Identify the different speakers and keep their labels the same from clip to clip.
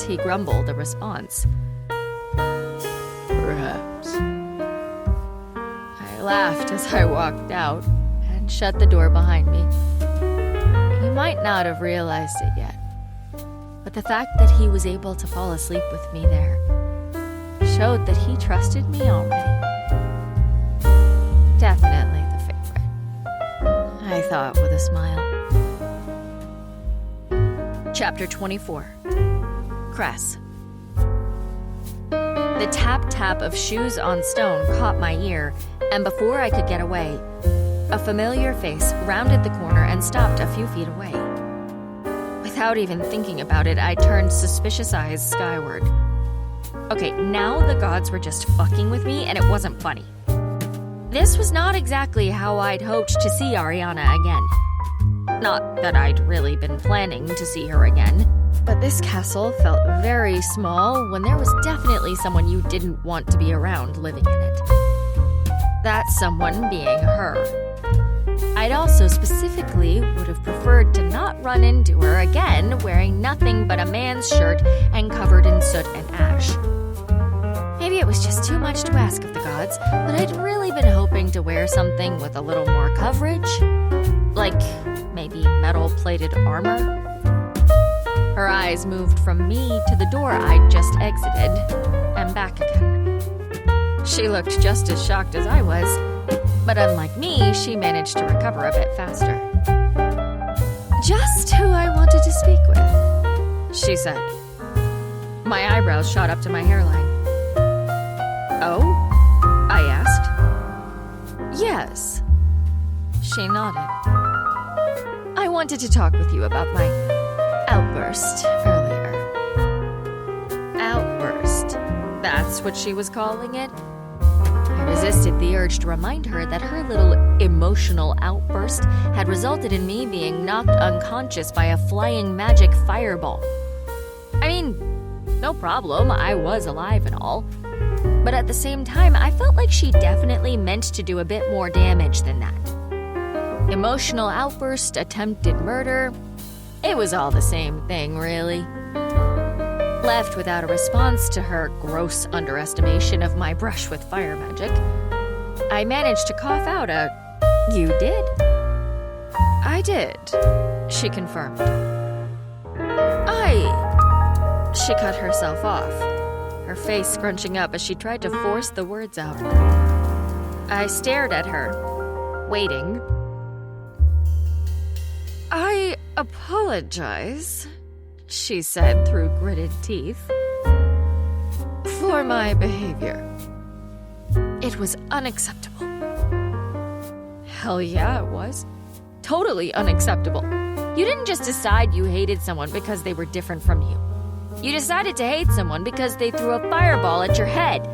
Speaker 1: he grumbled a response.
Speaker 2: Perhaps.
Speaker 1: I laughed as I walked out and shut the door behind me. He might not have realized it yet, but the fact that he was able to fall asleep with me there showed that he trusted me already. Definitely the favorite, I thought with a smile. Chapter 24. Cress. The tap-tap of shoes on stone caught my ear, and before I could get away, a familiar face rounded the corner and stopped a few feet away. Without even thinking about it, I turned suspicious eyes skyward. Okay, now the gods were just fucking with me, and it wasn't funny. This was not exactly how I'd hoped to see Ariana again. Not that I'd really been planning to see her again, but this castle felt very small when there was definitely someone you didn't want to be around living in it. That someone being her. I'd also specifically would have preferred to not run into her again wearing nothing but a man's shirt and covered in soot and ash. Maybe it was just too much to ask of the gods, but I'd really been hoping to wear something with a little more coverage. Like maybe metal-plated armor? Her eyes moved from me to the door I'd just exited, and back again. She looked just as shocked as I was, but unlike me, she managed to recover a bit faster. Just who I wanted to speak with, she said. My eyebrows shot up to my hairline. Oh? I asked. Yes. She nodded. I wanted to talk with you about my outburst earlier. Outburst? That's what she was calling it? I resisted the urge to remind her that her little emotional outburst had resulted in me being knocked unconscious by a flying magic fireball. I mean, no problem, I was alive and all. But at the same time, I felt like she definitely meant to do a bit more damage than that. Emotional outburst, attempted murder, it was all the same thing, really. Left without a response to her gross underestimation of my brush with fire magic, I managed to cough out a, "You did?" "I did," she confirmed. She cut herself off, her face scrunching up as she tried to force the words out. I stared at her, waiting. "I apologize," she said through gritted teeth, "for my behavior. It was unacceptable." Hell yeah, it was. Totally unacceptable. You didn't just decide you hated someone because they were different from you. You decided to hate someone because they threw a fireball at your head.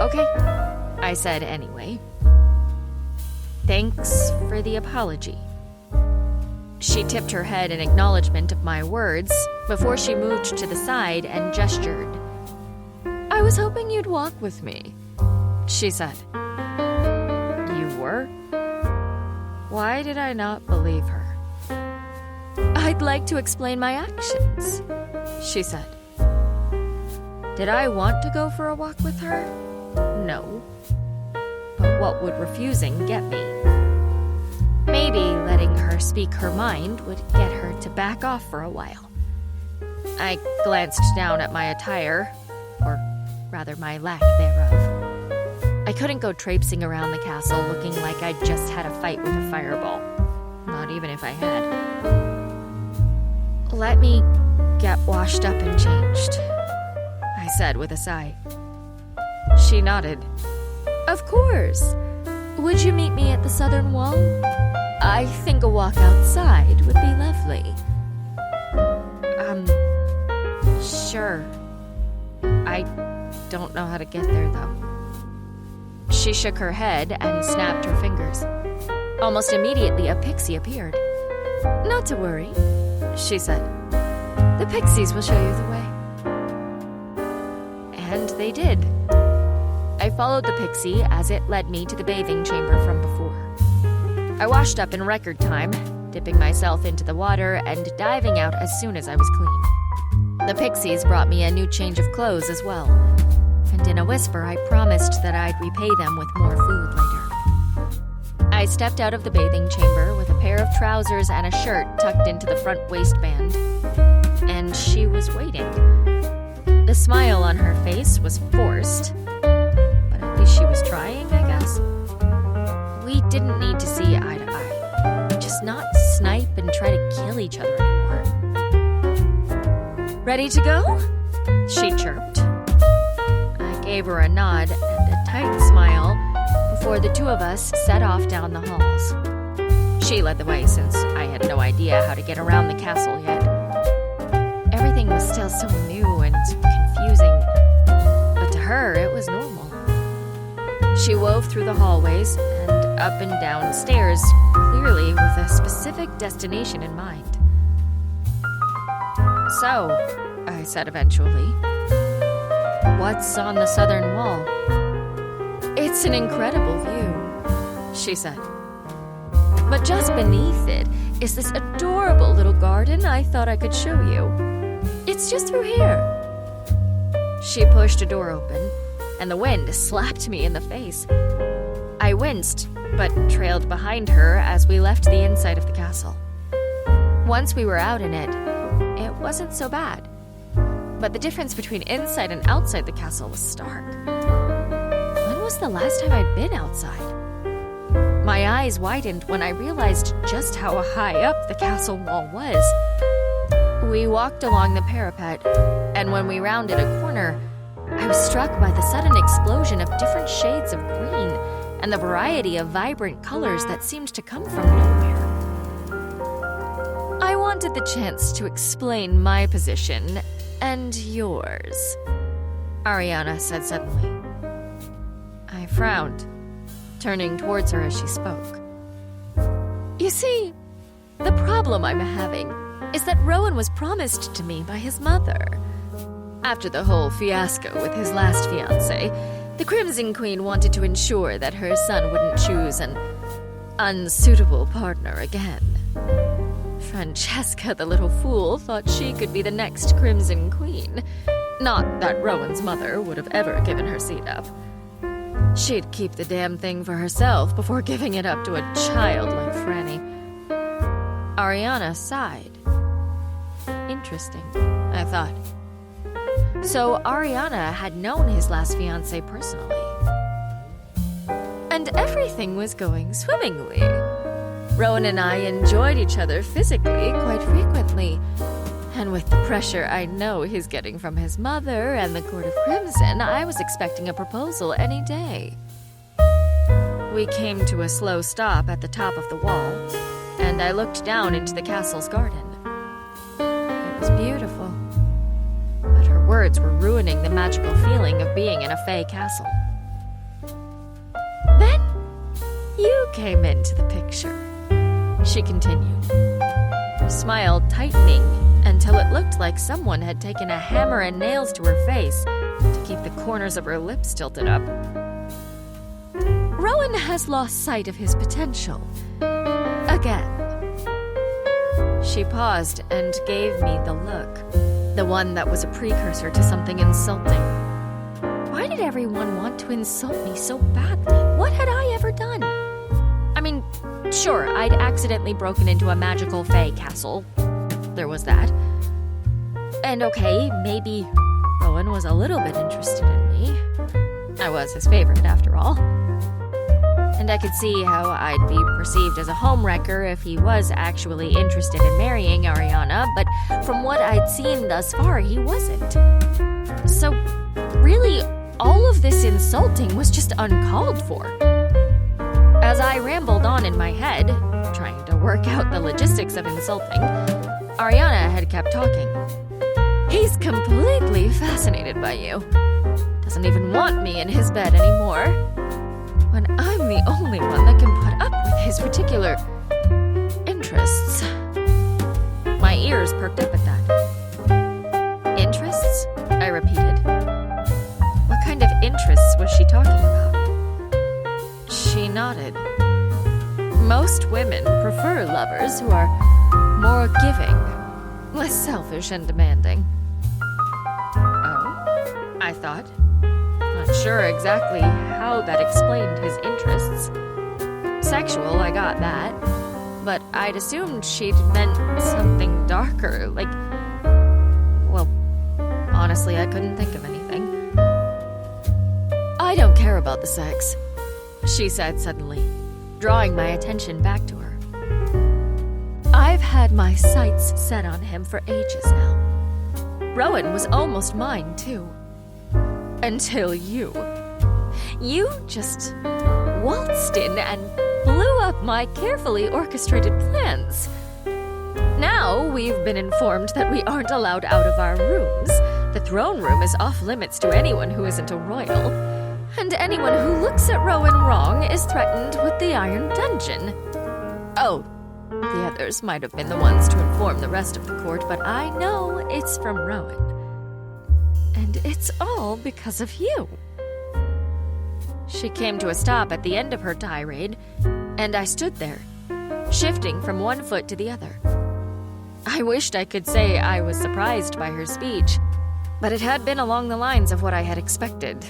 Speaker 1: Okay, I said anyway. Thanks for the apology. She tipped her head in acknowledgement of my words before she moved to the side and gestured. "I was hoping you'd walk with me," she said. You were? Why did I not believe her? "I'd like to explain my actions," she said. Did I want to go for a walk with her? No. But what would refusing get me? Maybe letting her speak her mind would get her to back off for a while. I glanced down at my attire, or rather my lack thereof. I couldn't go traipsing around the castle looking like I'd just had a fight with a fireball. Not even if I had. "Let me get washed up and changed," I said with a sigh. She nodded. "Of course. Would you meet me at the southern wall? I think a walk outside would be lovely." Sure. I don't know how to get there, though." She shook her head and snapped her fingers. Almost immediately, a pixie appeared. "Not to worry," she said. "The pixies will show you the way." And they did. I followed the pixie as it led me to the bathing chamber from before. I washed up in record time, dipping myself into the water and diving out as soon as I was clean. The pixies brought me a new change of clothes as well, and in a whisper I promised that I'd repay them with more food later. I stepped out of the bathing chamber with a pair of trousers and a shirt tucked into the front waistband, and she was waiting. The smile on her face was forced, but at least she was trying, I guess. We didn't need to see eye to eye, just not snipe and try to kill each other anymore. "Ready to go?" she chirped. I gave her a nod and a tight smile before the two of us set off down the halls. She led the way since I had no idea how to get around the castle yet. Everything was still so new and confusing, but to her it was normal. She wove through the hallways and up and down stairs, clearly with a specific destination in mind. "So," I said eventually, "what's on the southern wall?" "It's an incredible view," she said. "But just beneath it is this adorable little garden I thought I could show you. It's just through here." She pushed a door open, and the wind slapped me in the face. I winced, but trailed behind her as we left the inside of the castle. Once we were out in it, it wasn't so bad. But the difference between inside and outside the castle was stark. When was the last time I'd been outside? My eyes widened when I realized just how high up the castle wall was. We walked along the parapet, and when we rounded a corner, I was struck by the sudden explosion of different shades of green and the variety of vibrant colors that seemed to come from nowhere. "I wanted the chance to explain my position and yours," Ariana said suddenly. I frowned, turning towards her as she spoke. "You see, the problem I'm having is that Rowan was promised to me by his mother. After the whole fiasco with his last fiancé, the Crimson Queen wanted to ensure that her son wouldn't choose an unsuitable partner again. Francesca, the little fool, thought she could be the next Crimson Queen. Not that Rowan's mother would have ever given her seat up. She'd keep the damn thing for herself before giving it up to a child like Franny." Ariana sighed. Interesting, I thought. So Ariana had known his last fiancé personally. And everything was going swimmingly. Rowan and I enjoyed each other physically quite frequently. And with the pressure I know he's getting from his mother and the Court of Crimson, I was expecting a proposal any day. We came to a slow stop at the top of the wall, and I looked down into the castle's garden. It was beautiful, but her words were ruining the magical feeling of being in a Fey castle. "Then you came into the picture," she continued, her smile tightening until it looked like someone had taken a hammer and nails to her face to keep the corners of her lips tilted up. "Rowan has lost sight of his potential. Again." She paused and gave me the look, the one that was a precursor to something insulting. Why did everyone want to insult me so badly? What had I ever done? I mean, sure, I'd accidentally broken into a magical Fey castle. There was that. And okay, maybe Rowan was a little bit interested in me. I was his favorite, after all. And I could see how I'd be perceived as a homewrecker if he was actually interested in marrying Ariana, but from what I'd seen thus far, he wasn't. So, really, all of this insulting was just uncalled for. As I rambled on in my head, trying to work out the logistics of insulting, Ariana had kept talking. "He's completely fascinated by you. Doesn't even want me in his bed anymore. When I'm the only one that can put up with his particular interests." My ears perked up at that. "Interests?" I repeated. What kind of interests was she talking about? She nodded. Most women prefer lovers who are more giving, less selfish and demanding. Oh, I thought. Not sure exactly how that explained his interests. Sexual, I got that. But I'd assumed she'd meant something darker, like... Well, honestly, I couldn't think of anything. I don't care about the sex, she said suddenly, drawing my attention back to her. I've had my sights set on him for ages now. Rowan was almost mine, too. Until you. You just waltzed in and blew up my carefully orchestrated plans. Now we've been informed that we aren't allowed out of our rooms. The throne room is off limits to anyone who isn't a royal. And anyone who looks at Rowan wrong is threatened with the Iron Dungeon. Oh, the others might have been the ones to inform the rest of the court, but I know it's from Rowan. And it's all because of you. She came to a stop at the end of her tirade, and I stood there, shifting from one foot to the other. I wished I could say I was surprised by her speech, but it had been along the lines of what I had expected.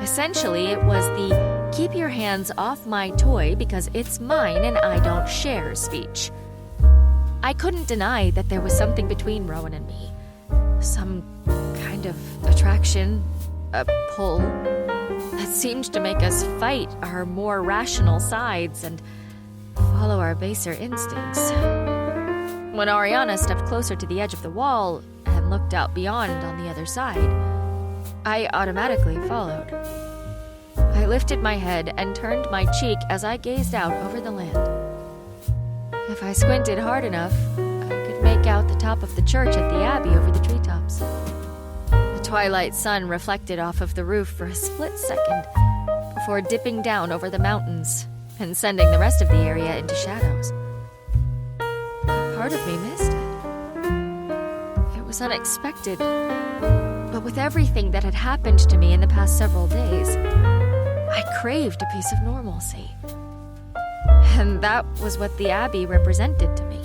Speaker 1: Essentially, it was the keep your hands off my toy because it's mine and I don't share speech. I couldn't deny that there was something between Rowan and me. Some kind of attraction, a pull, that seemed to make us fight our more rational sides and follow our baser instincts. When Ariana stepped closer to the edge of the wall and looked out beyond on the other side, I automatically followed. I lifted my head and turned my cheek as I gazed out over the land. If I squinted hard enough, I could make out the top of the church at the Abbey over the treetops. The twilight sun reflected off of the roof for a split second before dipping down over the mountains and sending the rest of the area into shadows. Part of me missed it. It was unexpected, but with everything that had happened to me in the past several days, I craved a piece of normalcy. And that was what the Abbey represented to me.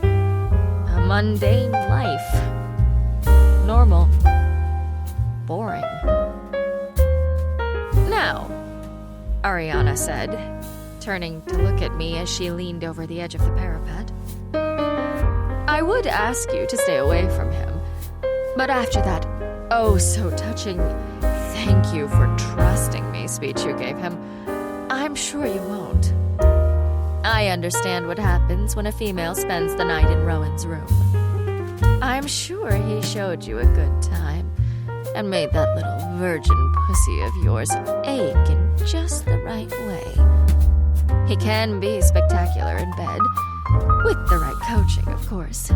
Speaker 1: A mundane life. Normal. Boring. Now, Ariana said, turning to look at me as she leaned over the edge of the parapet, I would ask you to stay away from him, but after that oh so touching thank you for trusting me speech you gave him, I'm sure you won't. I understand what happens when a female spends the night in Rowan's room. I'm sure he showed you a good time and made that little virgin pussy of yours ache in just the right way. He can be spectacular in bed, with the right coaching, of course.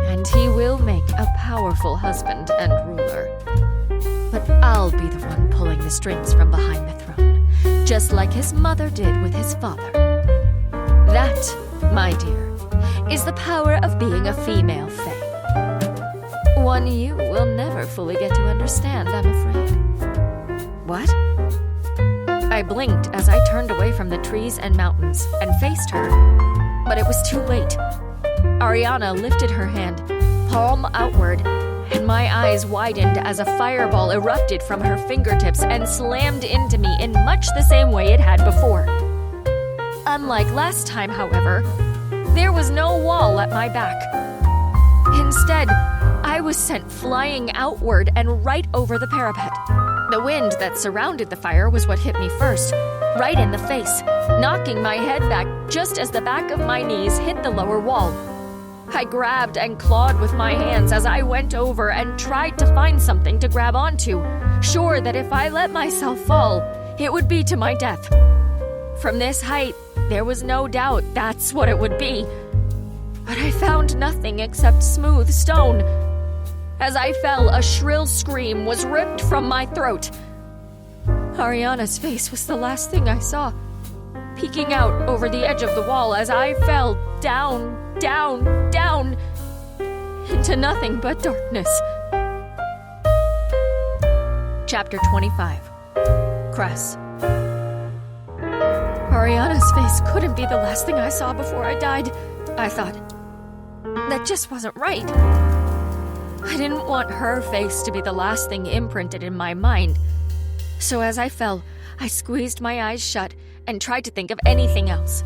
Speaker 1: And he will make a powerful husband and ruler. But I'll be the one pulling the strings from behind the throne, just like his mother did with his father. That, my dear, is the power of being a female fae. One you will never fully get to understand, I'm afraid. What? I blinked as I turned away from the trees and mountains and faced her, but it was too late. Ariana lifted her hand, palm outward, and my eyes widened as a fireball erupted from her fingertips and slammed into me in much the same way it had before. Unlike last time, however, there was no wall at my back. Instead, I was sent flying outward and right over the parapet. The wind that surrounded the fire was what hit me first, right in the face, knocking my head back just as the back of my knees hit the lower wall. I grabbed and clawed with my hands as I went over and tried to find something to grab onto, sure that if I let myself fall, it would be to my death. From this height, there was no doubt that's what it would be. But I found nothing except smooth stone. As I fell, a shrill scream was ripped from my throat. Ariana's face was the last thing I saw, peeking out over the edge of the wall as I fell down, down, down, into nothing but darkness. Chapter 25. Cress. Ariana's face couldn't be the last thing I saw before I died, I thought. That just wasn't right. I didn't want her face to be the last thing imprinted in my mind. So as I fell, I squeezed my eyes shut and tried to think of anything else.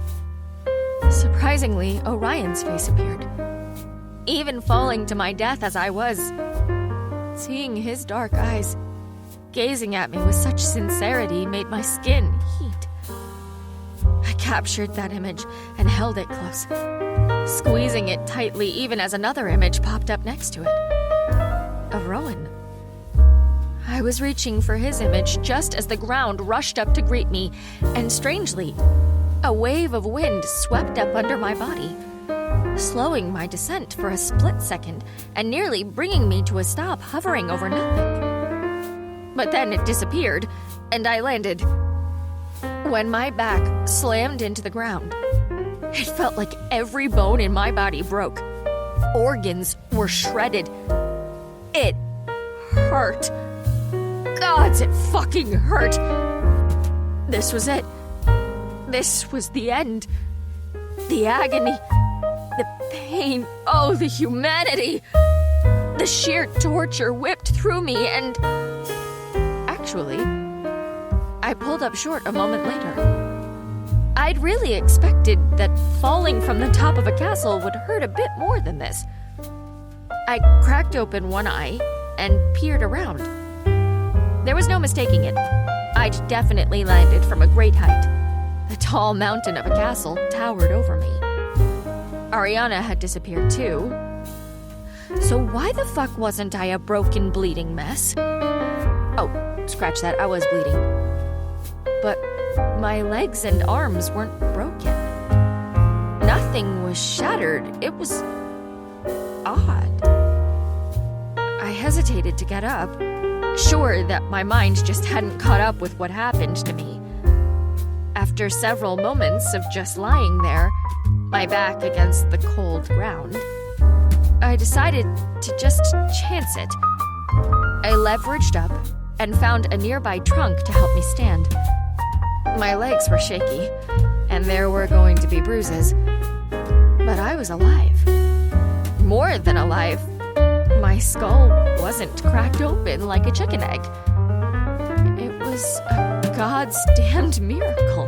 Speaker 1: Surprisingly, Orion's face appeared. Even falling to my death as I was, seeing his dark eyes gazing at me with such sincerity made my skin heat. I captured that image and held it close, squeezing it tightly even as another image popped up next to it. Of Rowan. I was reaching for his image just as the ground rushed up to greet me, and strangely, a wave of wind swept up under my body, slowing my descent for a split second and nearly bringing me to a stop hovering over nothing. But then it disappeared, and I landed. When my back slammed into the ground, it felt like every bone in my body broke. Organs were shredded. It hurt. Gods, it fucking hurt. This was it. This was the end. The agony. The pain. Oh, the humanity. The sheer torture whipped through me and... Actually, I pulled up short a moment later. I'd really expected that falling from the top of a castle would hurt a bit more than this. I cracked open one eye and peered around. There was no mistaking it. I'd definitely landed from a great height. The tall mountain of a castle towered over me. Ariana had disappeared too. So why the fuck wasn't I a broken, bleeding mess? Oh, scratch that, I was bleeding. But my legs and arms weren't broken. Nothing was shattered. It was odd. I hesitated to get up, sure that my mind just hadn't caught up with what happened to me. After several moments of just lying there, my back against the cold ground, I decided to just chance it. I leveraged up and found a nearby trunk to help me stand. My legs were shaky, and there were going to be bruises, but I was alive. More than alive. My skull wasn't cracked open like a chicken egg. It was a God's damned miracle.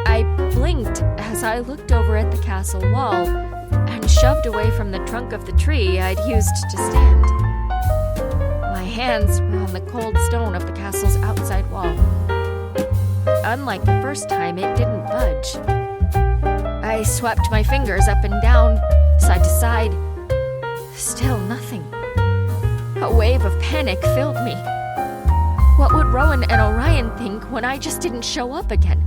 Speaker 1: I blinked as I looked over at the castle wall and shoved away from the trunk of the tree I'd used to stand. My hands were on the cold stone of the castle's outside wall. Unlike the first time, it didn't budge. I swept my fingers up and down, side to side. Still nothing. A wave of panic filled me. What would Rowan and Orion think when I just didn't show up again?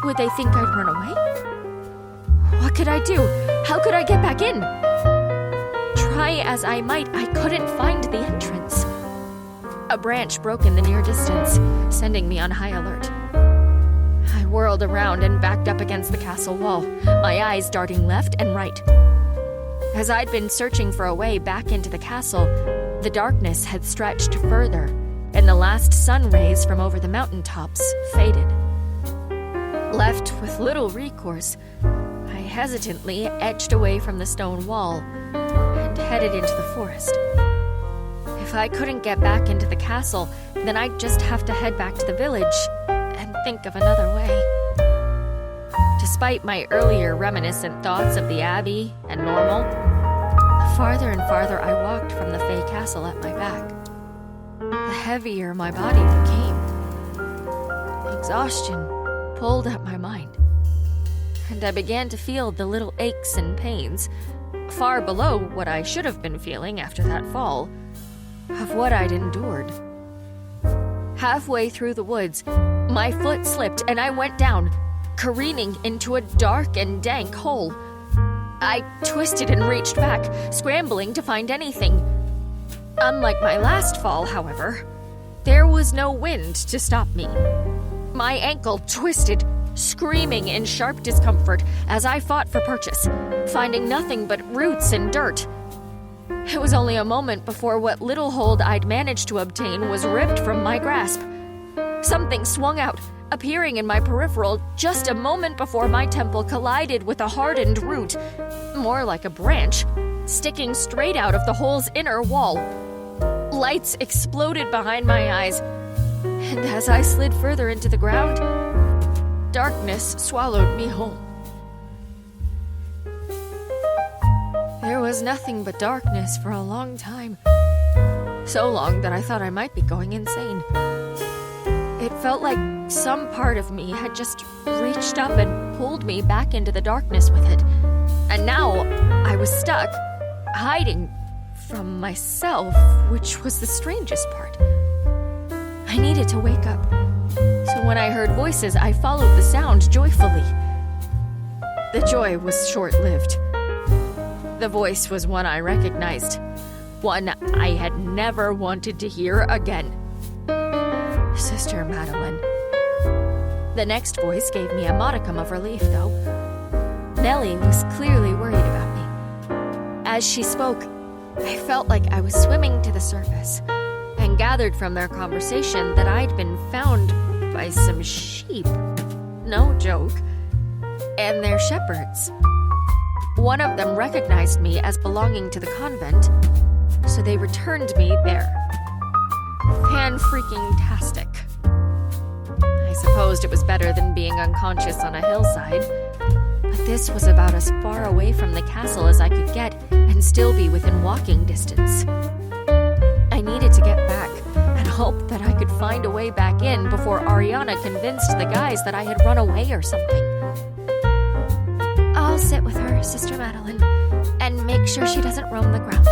Speaker 1: Would they think I'd run away? What could I do? How could I get back in? Try as I might, I couldn't find the entrance. A branch broke in the near distance, sending me on high alert. I whirled around and backed up against the castle wall, my eyes darting left and right. As I'd been searching for a way back into the castle, the darkness had stretched further, and the last sun rays from over the mountaintops faded. Left with little recourse, I hesitantly edged away from the stone wall and headed into the forest. If I couldn't get back into the castle, then I'd just have to head back to the village and think of another way. Despite my earlier reminiscent thoughts of the Abbey and normal, the farther and farther I walked from the Fey castle at my back, the heavier my body became. Exhaustion pulled at my mind, and I began to feel the little aches and pains, far below what I should have been feeling after that fall, of what I'd endured. Halfway through the woods, my foot slipped and I went down, careening into a dark and dank hole. I twisted and reached back, scrambling to find anything. Unlike my last fall, however, there was no wind to stop me. My ankle twisted, screaming in sharp discomfort as I fought for purchase, finding nothing but roots and dirt. It was only a moment before what little hold I'd managed to obtain was ripped from my grasp. Something swung out, appearing in my peripheral just a moment before my temple collided with a hardened root, more like a branch, sticking straight out of the hole's inner wall. Lights exploded behind my eyes, and as I slid further into the ground, darkness swallowed me whole. There was nothing but darkness for a long time. So long that I thought I might be going insane. It felt like some part of me had just reached up and pulled me back into the darkness with it. And now I was stuck, hiding from myself, which was the strangest part. I needed to wake up. So when I heard voices, I followed the sound joyfully. The joy was short-lived. The voice was one I recognized. One I had never wanted to hear again. Sister Madeline. The next voice gave me a modicum of relief, though. Nellie was clearly worried about me. As she spoke, I felt like I was swimming to the surface, and gathered from their conversation that I'd been found by some sheep. No joke. And their shepherds. One of them recognized me as belonging to the convent, so they returned me there. Fan-freaking-tastic. I supposed it was better than being unconscious on a hillside, but this was about as far away from the castle as I could get and still be within walking distance. I needed to get back and hope that I could find a way back in before Ariana convinced the guys that I had run away or something. I'll sit with her, Sister Madeline, and make sure she doesn't roam the grounds.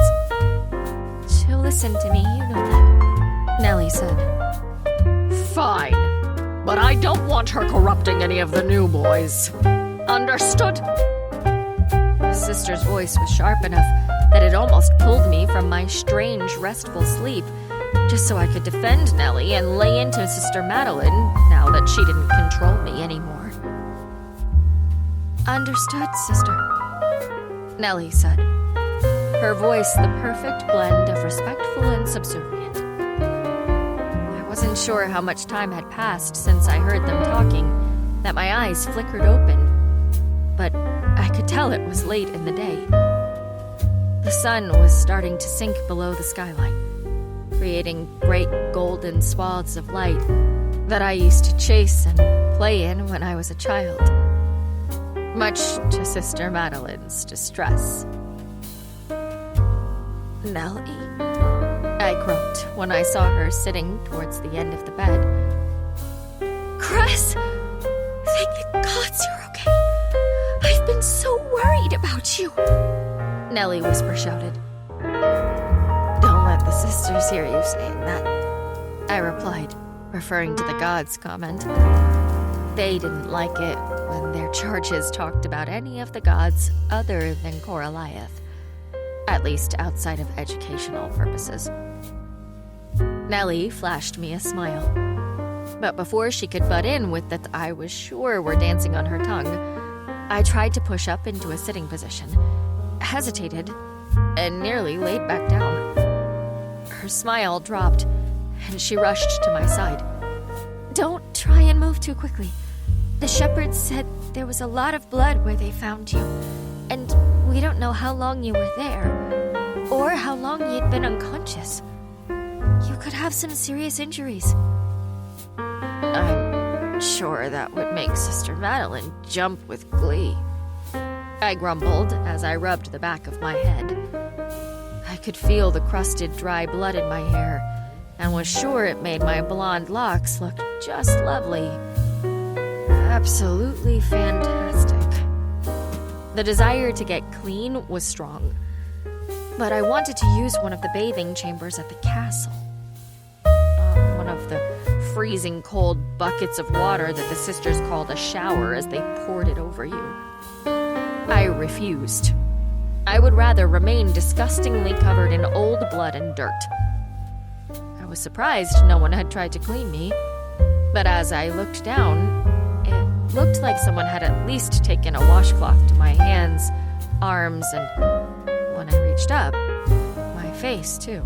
Speaker 1: She'll listen to me, you know that, Nellie said.
Speaker 2: Fine, but I don't want her corrupting any of the new boys. Understood?
Speaker 1: The sister's voice was sharp enough that it almost pulled me from my strange, restful sleep, just so I could defend Nellie and lay into Sister Madeline now that she didn't control me anymore. Understood, Sister, Nellie said, her voice the perfect blend of respectful and subservient. I wasn't sure how much time had passed since I heard them talking, that my eyes flickered open, but I could tell it was late in the day. The sun was starting to sink below the skyline, creating great golden swaths of light that I used to chase and play in when I was a child. Much to Sister Madeline's distress. Nellie, I croaked when I saw her sitting towards the end of the bed. Cress! Thank the gods you're okay. I've been so worried about you, Nellie whisper shouted. Don't let the sisters hear you saying that, I replied, referring to the gods' comment. They didn't like it when their charges talked about any of the gods other than Merilyeth, at least outside of educational purposes. Nellie flashed me a smile, but before she could butt in with that I was sure were dancing on her tongue, I tried to push up into a sitting position, hesitated, and nearly laid back down. Her smile dropped, and she rushed to my side. Don't try and move too quickly. The shepherds said there was a lot of blood where they found you, and we don't know how long you were there, or how long you'd been unconscious. You could have some serious injuries. I'm sure that would make Sister Madeline jump with glee, I grumbled as I rubbed the back of my head. I could feel the crusted, dry blood in my hair, and was sure it made my blonde locks look just lovely. Absolutely fantastic. The desire to get clean was strong, but I wanted to use one of the bathing chambers at the castle. One of the freezing cold buckets of water that the sisters called a shower as they poured it over you. I refused. I would rather remain disgustingly covered in old blood and dirt. I was surprised no one had tried to clean me, but as I looked down, it looked like someone had at least taken a washcloth to my hands, arms, and when I reached up, my face too.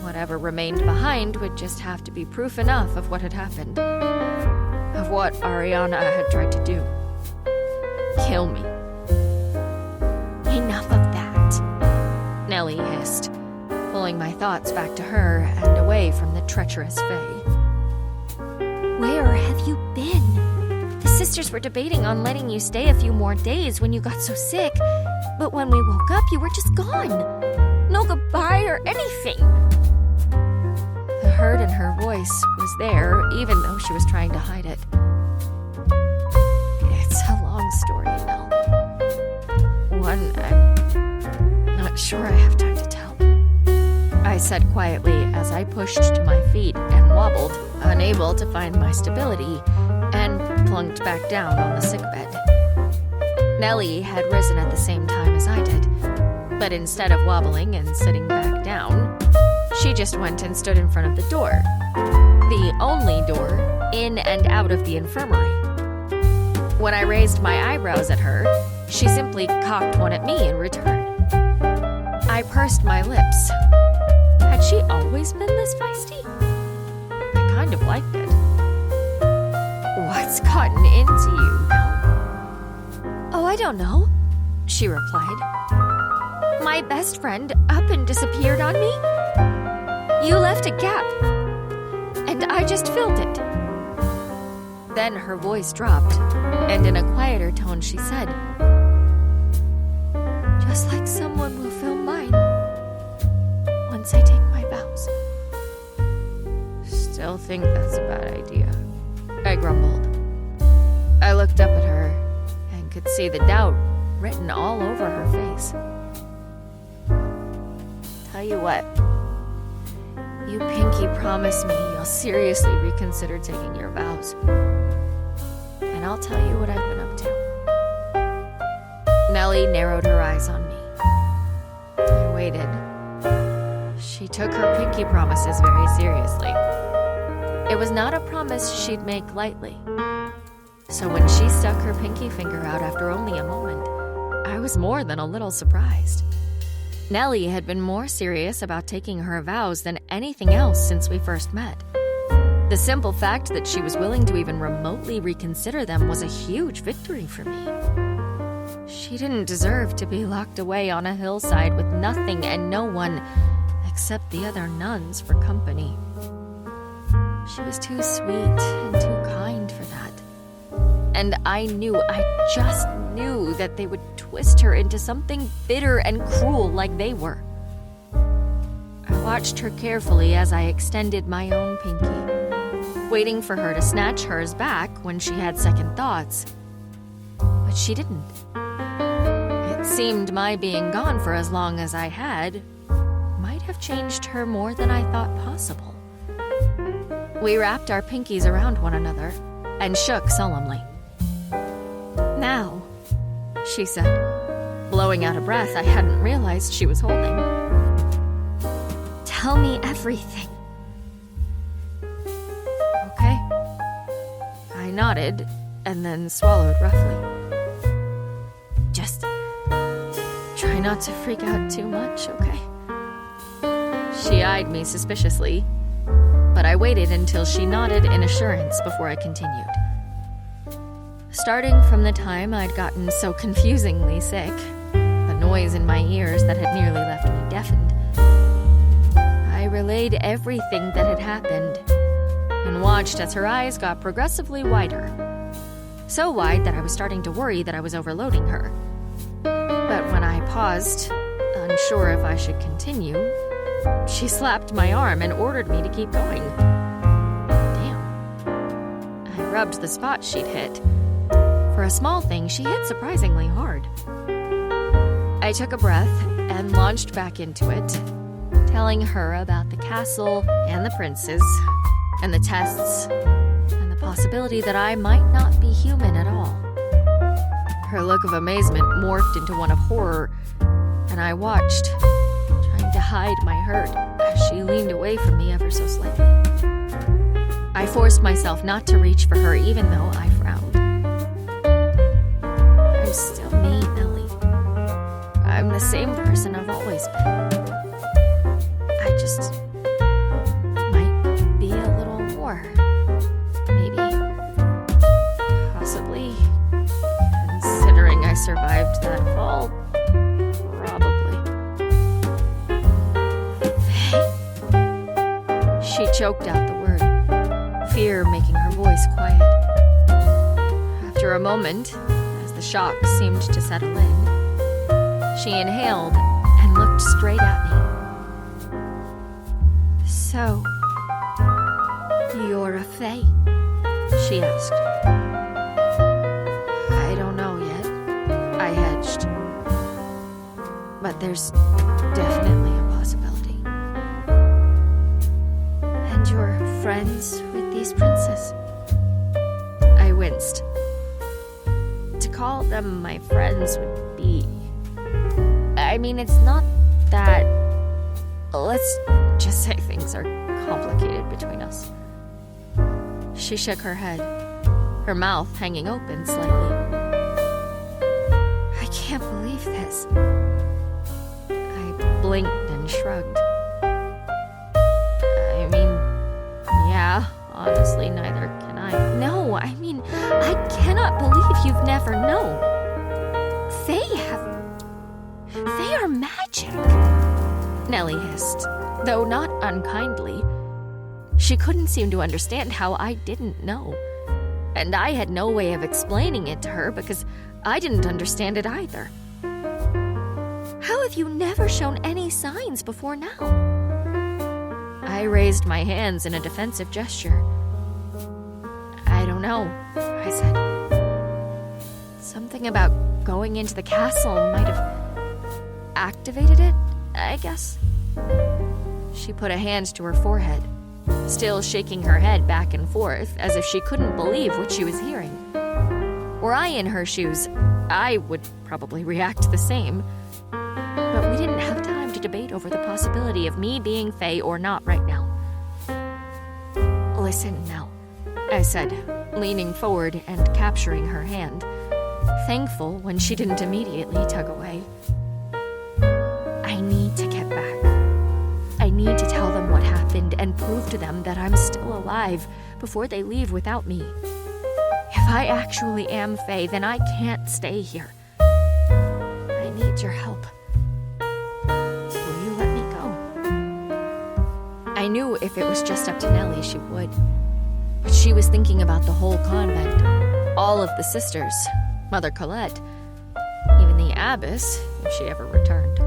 Speaker 1: Whatever remained behind would just have to be proof enough of what had happened. of what Ariana had tried to do. Kill me. Enough of that, Nellie hissed, pulling my thoughts back to her and away from the treacherous Faye. Where have you been? The sisters were debating on letting you stay a few more days when you got so sick, but when we woke up, you were just gone. No goodbye or anything. The hurt in her voice was there, even though she was trying to hide it. It's a long story, Nell. One I'm not sure I have time to tell. I said quietly as I pushed to my feet and wobbled, unable to find my stability, and plunked back down on the sickbed. Nellie had risen at the same time as I did, but instead of wobbling and sitting back down, she just went and stood in front of the door. The only door in and out of the infirmary. When I raised my eyebrows at her, she simply cocked one at me in return. I pursed my lips. Had she always been this feisty? I kind of liked it. What's gotten into you now? Oh, I don't know, she replied. My best friend up and disappeared on me? You left a gap, and I just filled it. Then her voice dropped, and in a quieter tone she said, just like someone will fill mine once I take my vows. Still think that's a bad idea, I grumbled. I looked up at her and could see the doubt written all over her face. Tell you what, you pinky promise me you'll seriously reconsider taking your vows. And I'll tell you what I've been up to. Nellie narrowed her eyes on me. I waited. She took her pinky promises very seriously. It was not a promise she'd make lightly. So when she stuck her pinky finger out after only a moment, I was more than a little surprised. Nellie had been more serious about taking her vows than anything else since we first met. The simple fact that she was willing to even remotely reconsider them was a huge victory for me. She didn't deserve to be locked away on a hillside with nothing and no one except the other nuns for company. She was too sweet and too kind for that. And I just knew that they would twist her into something bitter and cruel like they were. I watched her carefully as I extended my own pinky, waiting for her to snatch hers back when she had second thoughts. But she didn't. It seemed my being gone for as long as I had might have changed her more than I thought possible. We wrapped our pinkies around one another and shook solemnly. Now, she said, blowing out a breath I hadn't realized she was holding. Tell me everything. Okay. I nodded and then swallowed roughly. Just try not to freak out too much, okay? She eyed me suspiciously, but I waited until she nodded in assurance before I continued. Starting from the time I'd gotten so confusingly sick, the noise in my ears that had nearly left me deafened, I relayed everything that had happened and watched as her eyes got progressively wider. So wide that I was starting to worry that I was overloading her. But when I paused, unsure if I should continue, she slapped my arm and ordered me to keep going. Damn. I rubbed the spot she'd hit. For a small thing, she hit surprisingly hard. I took a breath and launched back into it, telling her about the castle and the princes, and the tests, and the possibility that I might not be human at all. Her look of amazement morphed into one of horror, and I watched, trying to hide my hurt as she leaned away from me ever so slightly. I forced myself not to reach for her even though I frowned. I'm still me, Nellie. I'm the same person I've always been. I just might be a little more, maybe. choked out the word, fear making her voice quiet. After a moment, as the shock seemed to settle in, she inhaled and looked straight at me. So, you're a fae? She asked. I don't know yet, I hedged. But there's definitely a possibility. And you're friends with these princes? I winced. To call them my friends would be... I mean, it's not that... Let's just say things are complicated between us. She shook her head, her mouth hanging open slightly. I can't believe this. I blinked and shrugged. I mean, yeah, honestly, neither can I. No, I mean, I cannot believe you've never known. They are magic, Nellie hissed, though not unkindly. She couldn't seem to understand how I didn't know. And I had no way of explaining it to her because I didn't understand it either. How have you never shown any signs before now? I raised my hands in a defensive gesture. I don't know, I said. Something about going into the castle might have activated it, I guess. She put a hand to her forehead, still shaking her head back and forth as if she couldn't believe what she was hearing. Were I in her shoes, I would probably react the same. But we didn't have time to debate over the possibility of me being Fae or not right now. Listen now, I said, leaning forward and capturing her hand, thankful when she didn't immediately tug away. I need to get back. I need to tell them what happened and prove to them that I'm still alive before they leave without me. If I actually am Fae, then I can't stay here. I need your help. Will you let me go? I knew if it was just up to Nellie, she would. But she was thinking about the whole convent, all of the sisters, Mother Colette, even the abbess, if she ever returned.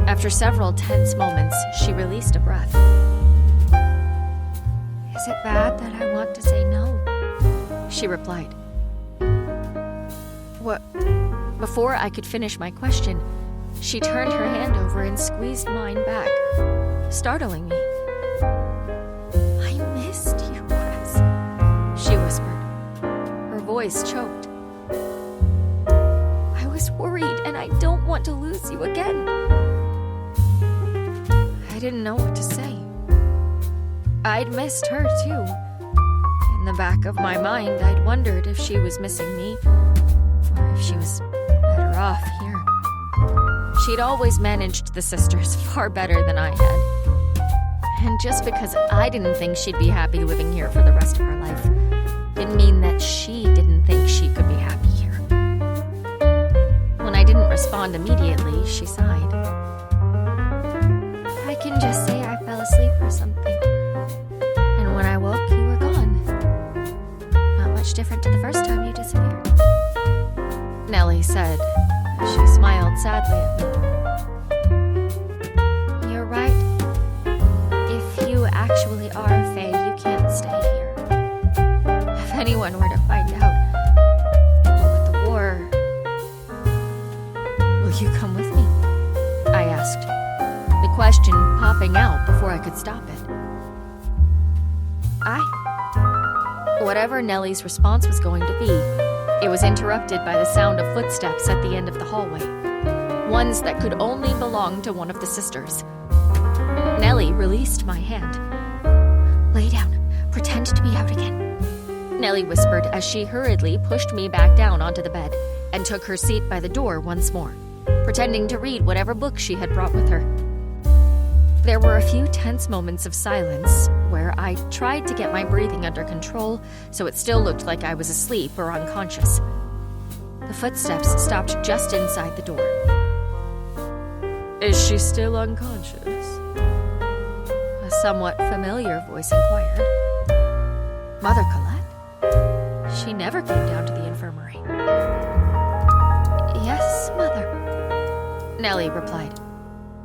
Speaker 1: After several tense moments, she released a breath. Is it bad that I want to say no? She replied. What? Before I could finish my question, she turned her hand over and squeezed mine back, startling me. I missed you, Wes, she whispered. Her voice choked. I was worried and I don't want to lose you again. I didn't know what to say. I'd missed her, too. In the back of my mind, I'd wondered if she was missing me, or if she was better off here. She'd always managed the sisters far better than I had. And just because I didn't think she'd be happy living here for the rest of her life, didn't mean that she didn't think she could be happy here. When I didn't respond immediately, she sighed. I can just say I fell asleep or something. And when I woke, you were gone. Not much different to the first time you disappeared. Nellie said, as she smiled sadly at me. You're right. If you actually are Fae, you can't stay here. If anyone were to find out, what with the war... Will you come with me? I asked, the question popping out before I could stop it. Whatever Nellie's response was going to be, it was interrupted by the sound of footsteps at the end of the hallway, ones that could only belong to one of the sisters. Nellie released my hand. Lay down. Pretend to be out again, Nellie whispered as she hurriedly pushed me back down onto the bed and took her seat by the door once more, pretending to read whatever book she had brought with her. There were a few tense moments of silence where I tried to get my breathing under control so it still looked like I was asleep or unconscious. The footsteps stopped just inside the door. Is she still unconscious? A somewhat familiar voice inquired. Mother Colette? She never came down to the infirmary. Yes, Mother, Nellie replied,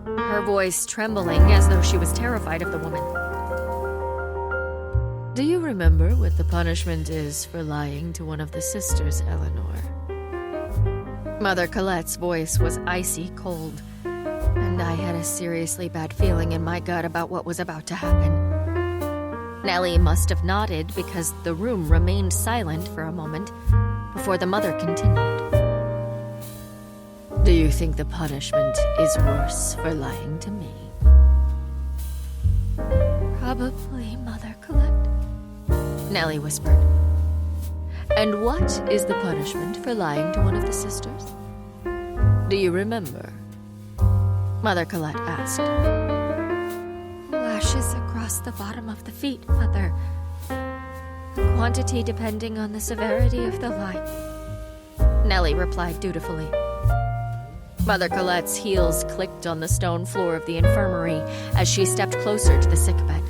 Speaker 1: her voice trembling as though she was terrified of the woman. Do you remember what the punishment is for lying to one of the sisters, Eleanor? Mother Colette's voice was icy cold, and I had a seriously bad feeling in my gut about what was about to happen. Nellie must have nodded because the room remained silent for a moment before the mother continued. Do you think the punishment is worse for lying to me? Probably, Mother Colette, Nellie whispered. And what is the punishment for lying to one of the sisters? Do you remember? Mother Colette asked. Lashes across the bottom of the feet, Mother. A quantity depending on the severity of the lie, Nellie replied dutifully. Mother Colette's heels clicked on the stone floor of the infirmary as she stepped closer to the sickbed.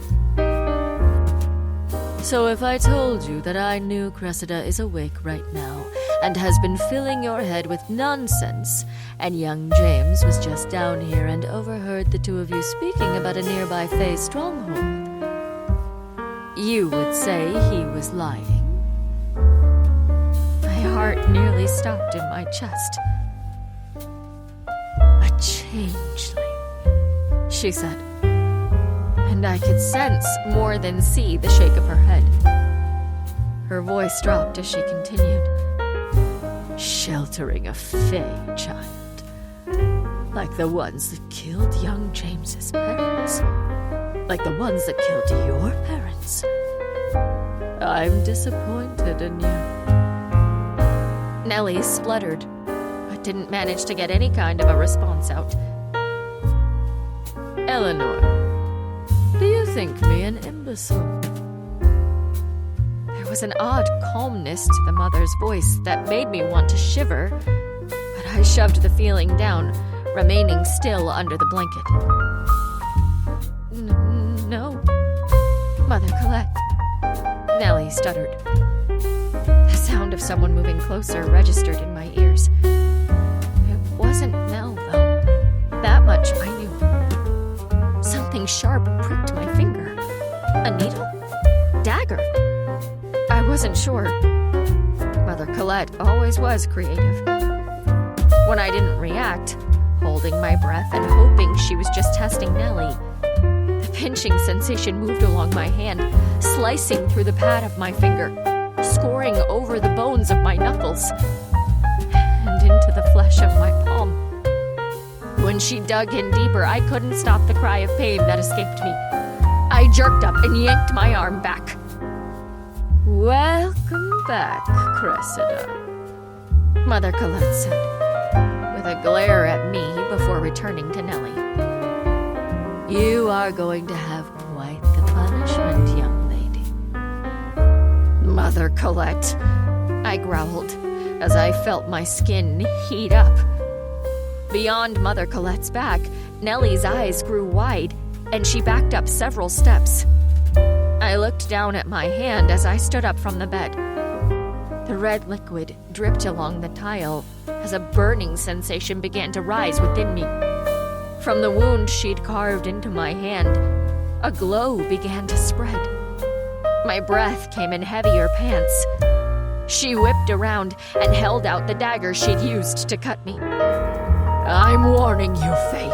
Speaker 1: So if I told you that I knew Cressida is awake right now and has been filling your head with nonsense, and young James was just down here and overheard the two of you speaking about a nearby Fae stronghold, you would say he was lying? My heart nearly stopped in my chest. A changeling, she said. And I could sense more than see the shake of her head. Her voice dropped as she continued. Sheltering a Fae child, like the ones that killed young James's parents, like the ones that killed your parents. I'm disappointed in you. Nellie spluttered, but didn't manage to get any kind of a response out. Eleanor, do you think me an imbecile? There was an odd calmness to the mother's voice that made me want to shiver, but I shoved the feeling down, remaining still under the blanket. No, Mother Colette, Nellie stuttered. The sound of someone moving closer registered in my ears. It wasn't Nell, though. That much I knew. Something sharp pricked my finger. A needle? Dagger? I wasn't sure. Mother Colette always was creative. When I didn't react, holding my breath and hoping she was just testing Nellie, the pinching sensation moved along my hand, slicing through the pad of my finger, scoring over the bones of my knuckles, and into the flesh of my palm. When she dug in deeper, I couldn't stop the cry of pain that escaped me. I jerked up and yanked my arm back. Welcome back, Cressida, Mother Colette said, with a glare at me before returning to Nellie. You are going to have quite the punishment, young lady. Mother Colette, I growled as I felt my skin heat up. Beyond Mother Colette's back, Nellie's eyes grew wide, and she backed up several steps. I looked down at my hand as I stood up from the bed. The red liquid dripped along the tile as a burning sensation began to rise within me. From the wound she'd carved into my hand, a glow began to spread. My breath came in heavier pants. She whipped around and held out the dagger she'd used to cut me. I'm warning you, Faye.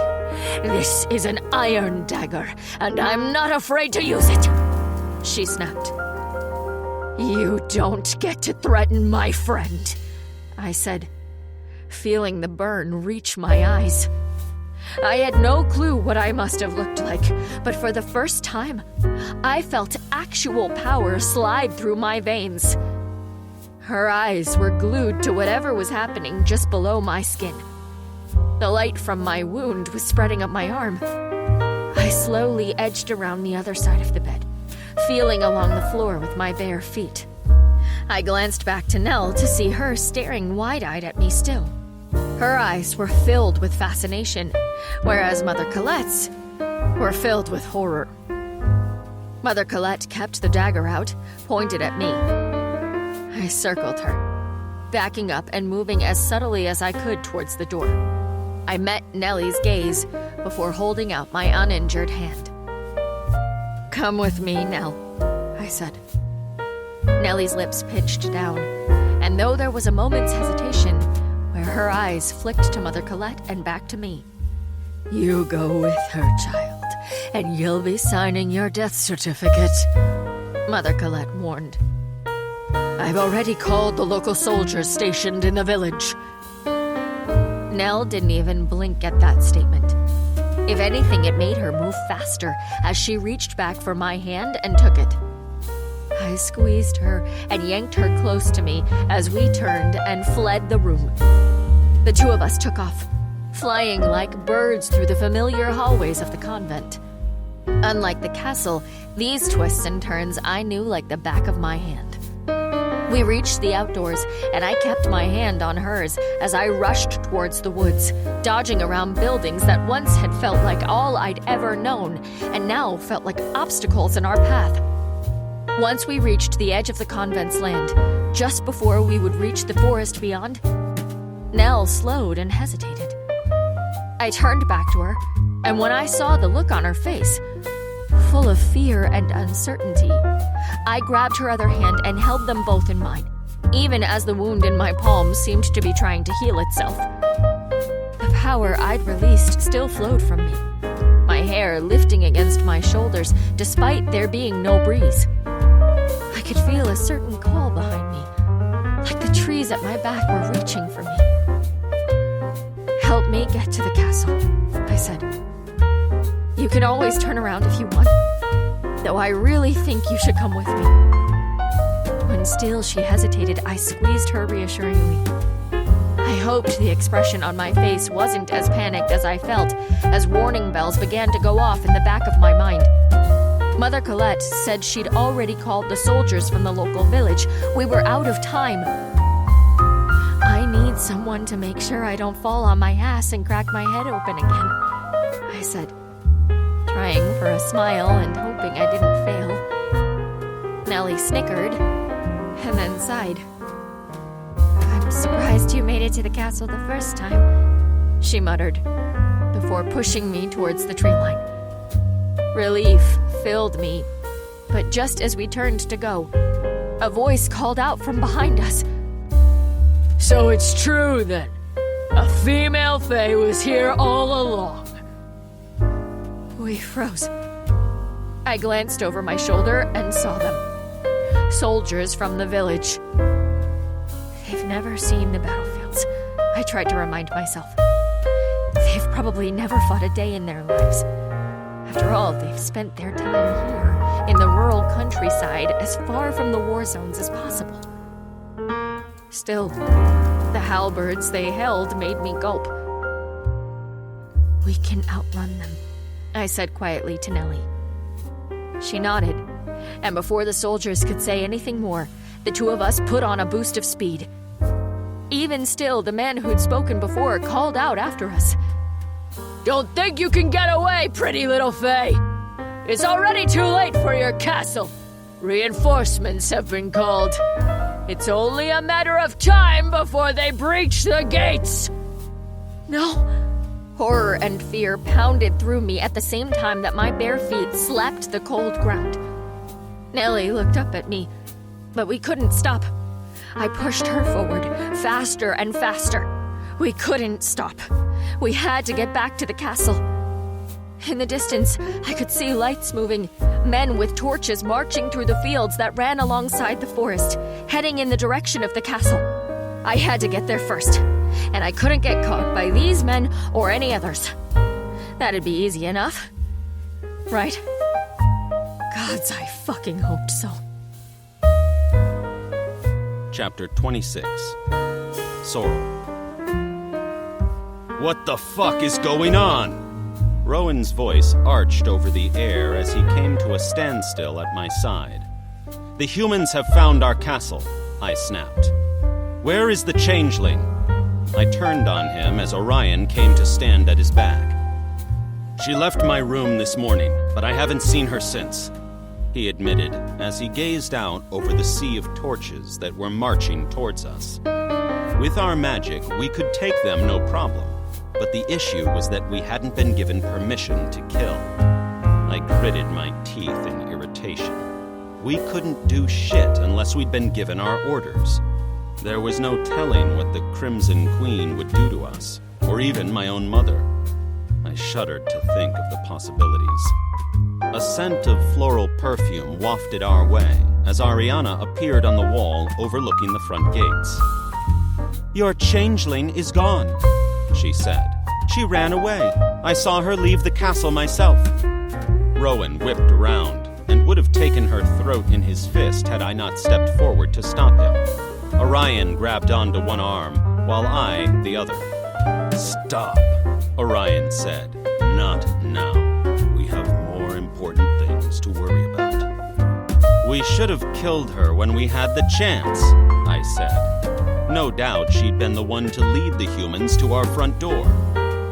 Speaker 1: This is an iron dagger, and I'm not afraid to use it, she snapped. You don't get to threaten my friend, I said, feeling the burn reach my eyes. I had no clue what I must have looked like, but for the first time, I felt actual power slide through my veins. Her eyes were glued to whatever was happening just below my skin. The light from my wound was spreading up my arm. I slowly edged around the other side of the bed, feeling along the floor with my bare feet. I glanced back to Nell to see her staring wide-eyed at me still. Her eyes were filled with fascination, whereas Mother Colette's were filled with horror. Mother Colette kept the dagger out, pointed at me. I circled her, backing up and moving as subtly as I could towards the door. I met Nellie's gaze before holding out my uninjured hand. "Come with me, Nell," I said. Nellie's lips pinched down, and though there was a moment's hesitation, where her eyes flicked to Mother Colette and back to me. "You go with her, child, and you'll be signing your death certificate," Mother Colette warned. "I've already called the local soldiers stationed in the village." Nell didn't even blink at that statement. If anything, it made her move faster as she reached back for my hand and took it. I squeezed her and yanked her close to me as we turned and fled the room. The two of us took off, flying like birds through the familiar hallways of the convent. Unlike the castle, these twists and turns I knew like the back of my hand. We reached the outdoors, and I kept my hand on hers as I rushed towards the woods, dodging around buildings that once had felt like all I'd ever known, and now felt like obstacles in our path. Once we reached the edge of the convent's land, just before we would reach the forest beyond, Nell slowed and hesitated. I turned back to her, and when I saw the look on her face, full of fear and uncertainty, I grabbed her other hand and held them both in mine, even as the wound in my palm seemed to be trying to heal itself. The power I'd released still flowed from me, my hair lifting against my shoulders despite there being no breeze. I could feel a certain call behind me, like the trees at my back were reaching for me. "Help me get to the castle," I said. "You can always turn around if you want, though I really think you should come with me." When still she hesitated, I squeezed her reassuringly. I hoped the expression on my face wasn't as panicked as I felt as warning bells began to go off in the back of my mind. Mother Colette said she'd already called the soldiers from the local village. We were out of time. "I need someone to make sure I don't fall on my ass and crack my head open again," I said, trying for a smile and hoping I didn't fail. Nellie snickered and then sighed. "I'm surprised you made it to the castle the first time," she muttered, before pushing me towards the tree line. Relief filled me, but just as we turned to go, a voice called out from behind us. "So it's true then. A female fae was here all along." We froze. I glanced over my shoulder and saw them. Soldiers from the village. They've never seen the battlefields, I tried to remind myself. They've probably never fought a day in their lives. After all, they've spent their time here, in the rural countryside, as far from the war zones as possible. Still, the halberds they held made me gulp. "We can outrun them," I said quietly to Nellie. She nodded, and before the soldiers could say anything more, the two of us put on a boost of speed. Even still, the man who'd spoken before called out after us. "Don't think you can get away, pretty little fae! It's already too late for your castle. Reinforcements have been called. It's only a matter of time before they breach the gates." "No!" Horror and fear pounded through me at the same time that my bare feet slapped the cold ground. Nellie looked up at me, but we couldn't stop. I pushed her forward, faster and faster. We couldn't stop. We had to get back to the castle. In the distance, I could see lights moving, men with torches marching through the fields that ran alongside the forest, heading in the direction of the castle. I had to get there first, and I couldn't get caught by these men or any others. That'd be easy enough, right? Gods, I fucking hoped so.
Speaker 3: Chapter 26. Sorrel. "What the fuck is going on?" Rowan's voice arched over the air as he came to a standstill at my side. "The humans have found our castle," I snapped. "Where is the changeling?" I turned on him as Orion came to stand at his back. "She left my room this morning, but I haven't seen her since." he admitted as he gazed out over the sea of torches that were marching towards us. With our magic, we could take them no problem, but the issue was that we hadn't been given permission to kill. I gritted my teeth in irritation. We couldn't do shit unless we'd been given our orders. There was no telling what the Crimson Queen would do to us, or even my own mother. I shuddered to think of the possibilities. A scent of floral perfume wafted our way as Ariana appeared on the wall overlooking the front gates. "Your changeling is gone," she said. "She ran away. I saw her leave the castle myself." Rowan whipped around and would have taken her throat in his fist had I not stepped forward to stop him. Orion grabbed onto one arm, while I the other. "Stop," Orion said. "Not now. We have more important things to worry about." "We should have killed her when we had the chance," I said. No doubt she'd been the one to lead the humans to our front door.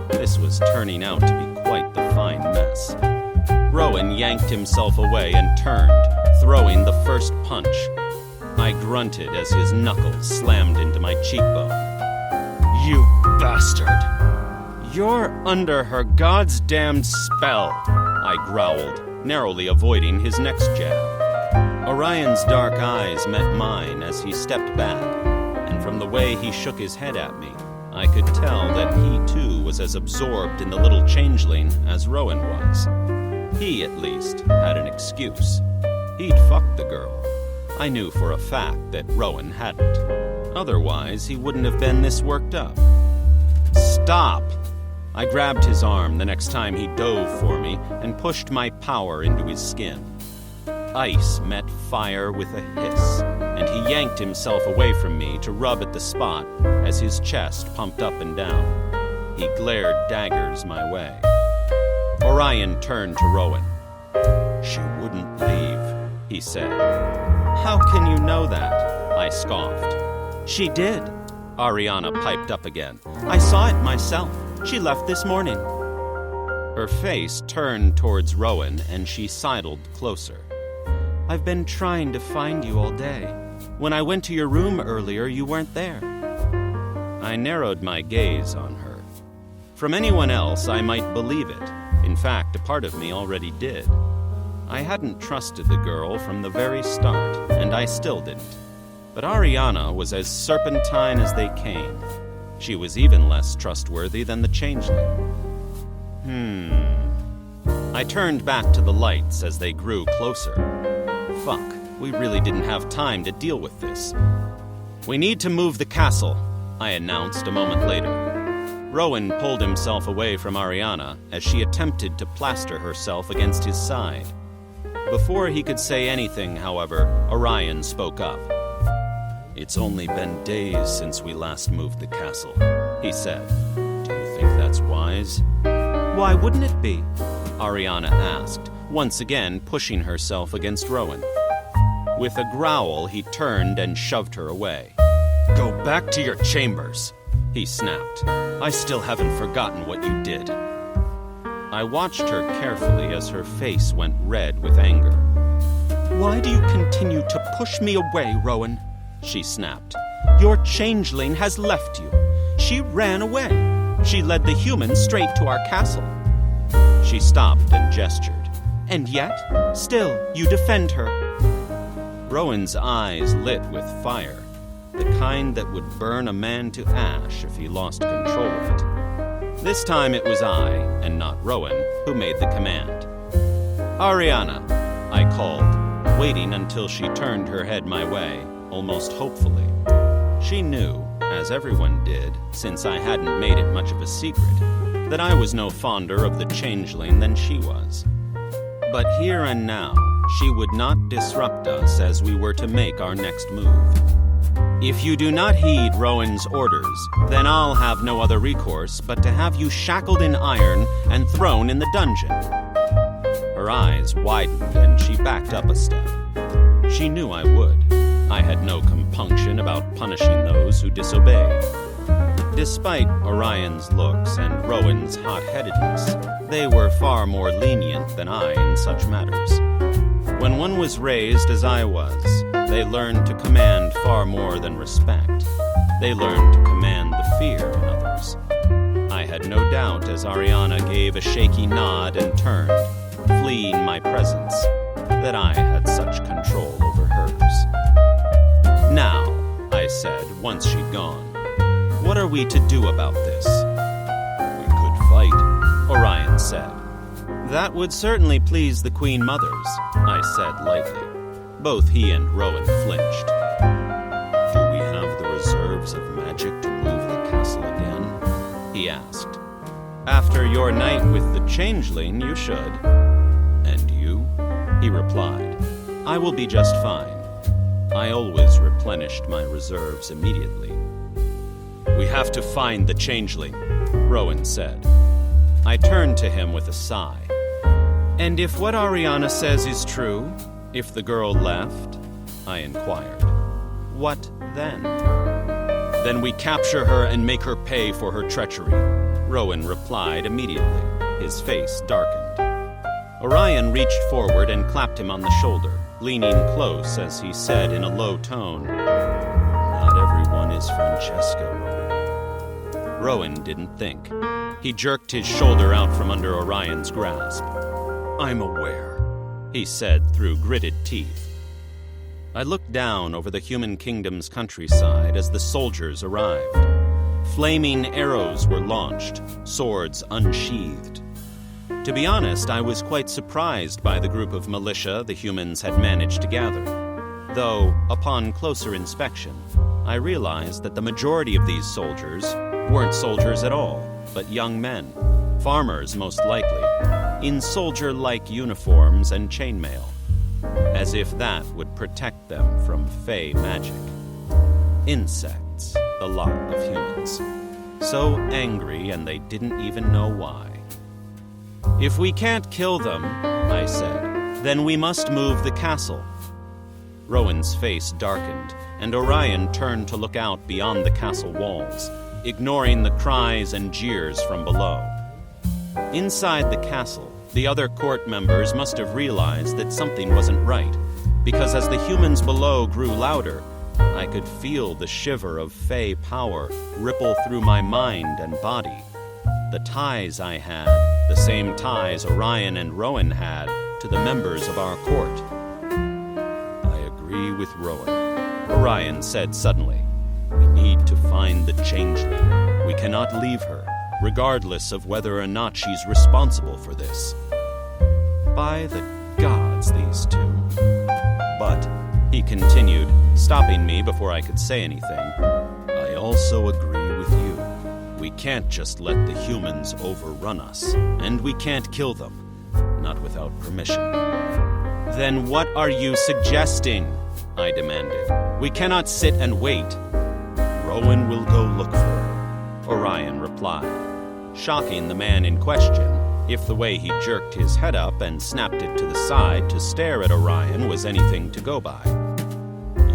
Speaker 3: This was turning out to be quite the fine mess. Rowan yanked himself away and turned, throwing the first punch. I grunted as his knuckles slammed into my cheekbone. "You bastard! You're under her goddamned spell," I growled, narrowly avoiding his next jab. Orion's dark eyes met mine as he stepped back, and from the way he shook his head at me, I could tell that he too was as absorbed in the little changeling as Rowan was. He, at least, had an excuse. He'd fucked the girl. I knew for a fact that Rowan hadn't. Otherwise, he wouldn't have been this worked up. "Stop!" I grabbed his arm the next time he dove for me and pushed my power into his skin. Ice met fire with a hiss, and he yanked himself away from me to rub at the spot as his chest pumped up and down. He glared daggers my way. Orion turned to Rowan. "She wouldn't leave," he said. "How can you know that?" I scoffed. "She did," Ariana piped up again. "I saw it myself. She left this morning." Her face turned towards Rowan and she sidled closer. "I've been trying to find you all day. When I went to your room earlier, you weren't there." I narrowed my gaze on her. From anyone else, I might believe it. In fact, a part of me already did. I hadn't trusted the girl from the very start, and I still didn't. But Ariana was as serpentine as they came. She was even less trustworthy than the changeling. I turned back to the lights as they grew closer. Fuck, we really didn't have time to deal with this. "We need to move the castle," I announced a moment later. Rowan pulled himself away from Ariana as she attempted to plaster herself against his side. Before he could say anything, however, Orion spoke up. "It's only been days since we last moved the castle," he said. "Do you think that's wise?" "Why wouldn't it be?" Ariana asked, once again pushing herself against Rowan. With a growl, he turned and shoved her away. "Go back to your chambers," he snapped. "I still haven't forgotten what you did." I watched her carefully as her face went red with anger. "Why do you continue to push me away, Rowan?" she snapped. "Your changeling has left you. She ran away. She led the humans straight to our castle." She stopped and gestured. "And yet, still, you defend her." Rowan's eyes lit with fire, the kind that would burn a man to ash if he lost control of it. This time it was I, and not Rowan, who made the command. "Ariana," I called, waiting until she turned her head my way, almost hopefully. She knew, as everyone did, since I hadn't made it much of a secret, that I was no fonder of the changeling than she was. But here and now, she would not disrupt us as we were to make our next move. "If you do not heed Rowan's orders, then I'll have no other recourse but to have you shackled in iron and thrown in the dungeon." Her eyes widened and she backed up a step. She knew I would. I had no compunction about punishing those who disobeyed. Despite Orion's looks and Rowan's hot-headedness, they were far more lenient than I in such matters. When one was raised as I was, they learned to command far more than respect. They learned to command the fear in others. I had no doubt as Ariana gave a shaky nod and turned, fleeing my presence, that I had such control over hers. Now, I said, once she'd gone, what are we to do about this? We could fight, Orion said. That would certainly please the Queen Mothers, I said lightly. Both he and Rowan flinched. Do we have the reserves of magic to move the castle again? He asked. After your night with the changeling, you should. And you? He replied. I will be just fine. I always replenished my reserves immediately. We have to find the changeling, Rowan said. I turned to him with a sigh. And if what Ariana says is true, if the girl left, I inquired, what then? Then we capture her and make her pay for her treachery, Rowan replied immediately, his face darkened. Orion reached forward and clapped him on the shoulder, leaning close as he said in a low tone, Not everyone is Francesca, Rowan. Rowan didn't think. He jerked his shoulder out from under Orion's grasp. I'm aware, he said through gritted teeth. I looked down over the human kingdom's countryside as the soldiers arrived. Flaming arrows were launched, swords unsheathed. To be honest, I was quite surprised by the group of militia the humans had managed to gather. Though, upon closer inspection, I realized that the majority of these soldiers weren't soldiers at all, but young men, farmers most likely, in soldier-like uniforms and chainmail, as if that would protect them from fey magic. Insects, the lot of humans. So angry, and they didn't even know why. If we can't kill them, I said, then we must move the castle. Rowan's face darkened, and Orion turned to look out beyond the castle walls, ignoring the cries and jeers from below. Inside the castle, the other court members must have realized that something wasn't right, because as the humans below grew louder, I could feel the shiver of fey power ripple through my mind and body. The ties I had, the same ties Orion and Rowan had to the members of our court. I agree with Rowan, Orion said suddenly. We need to find the changeling. We cannot leave her, regardless of whether or not she's responsible for this. By the gods, these two. But, he continued, stopping me before I could say anything, I also agree with you. We can't just let the humans overrun us, and we can't kill them, not without permission. Then what are you suggesting? I demanded. We cannot sit and wait. Rowan will go look for her, Orion replied, shocking the man in question, if the way he jerked his head up and snapped it to the side to stare at Orion was anything to go by.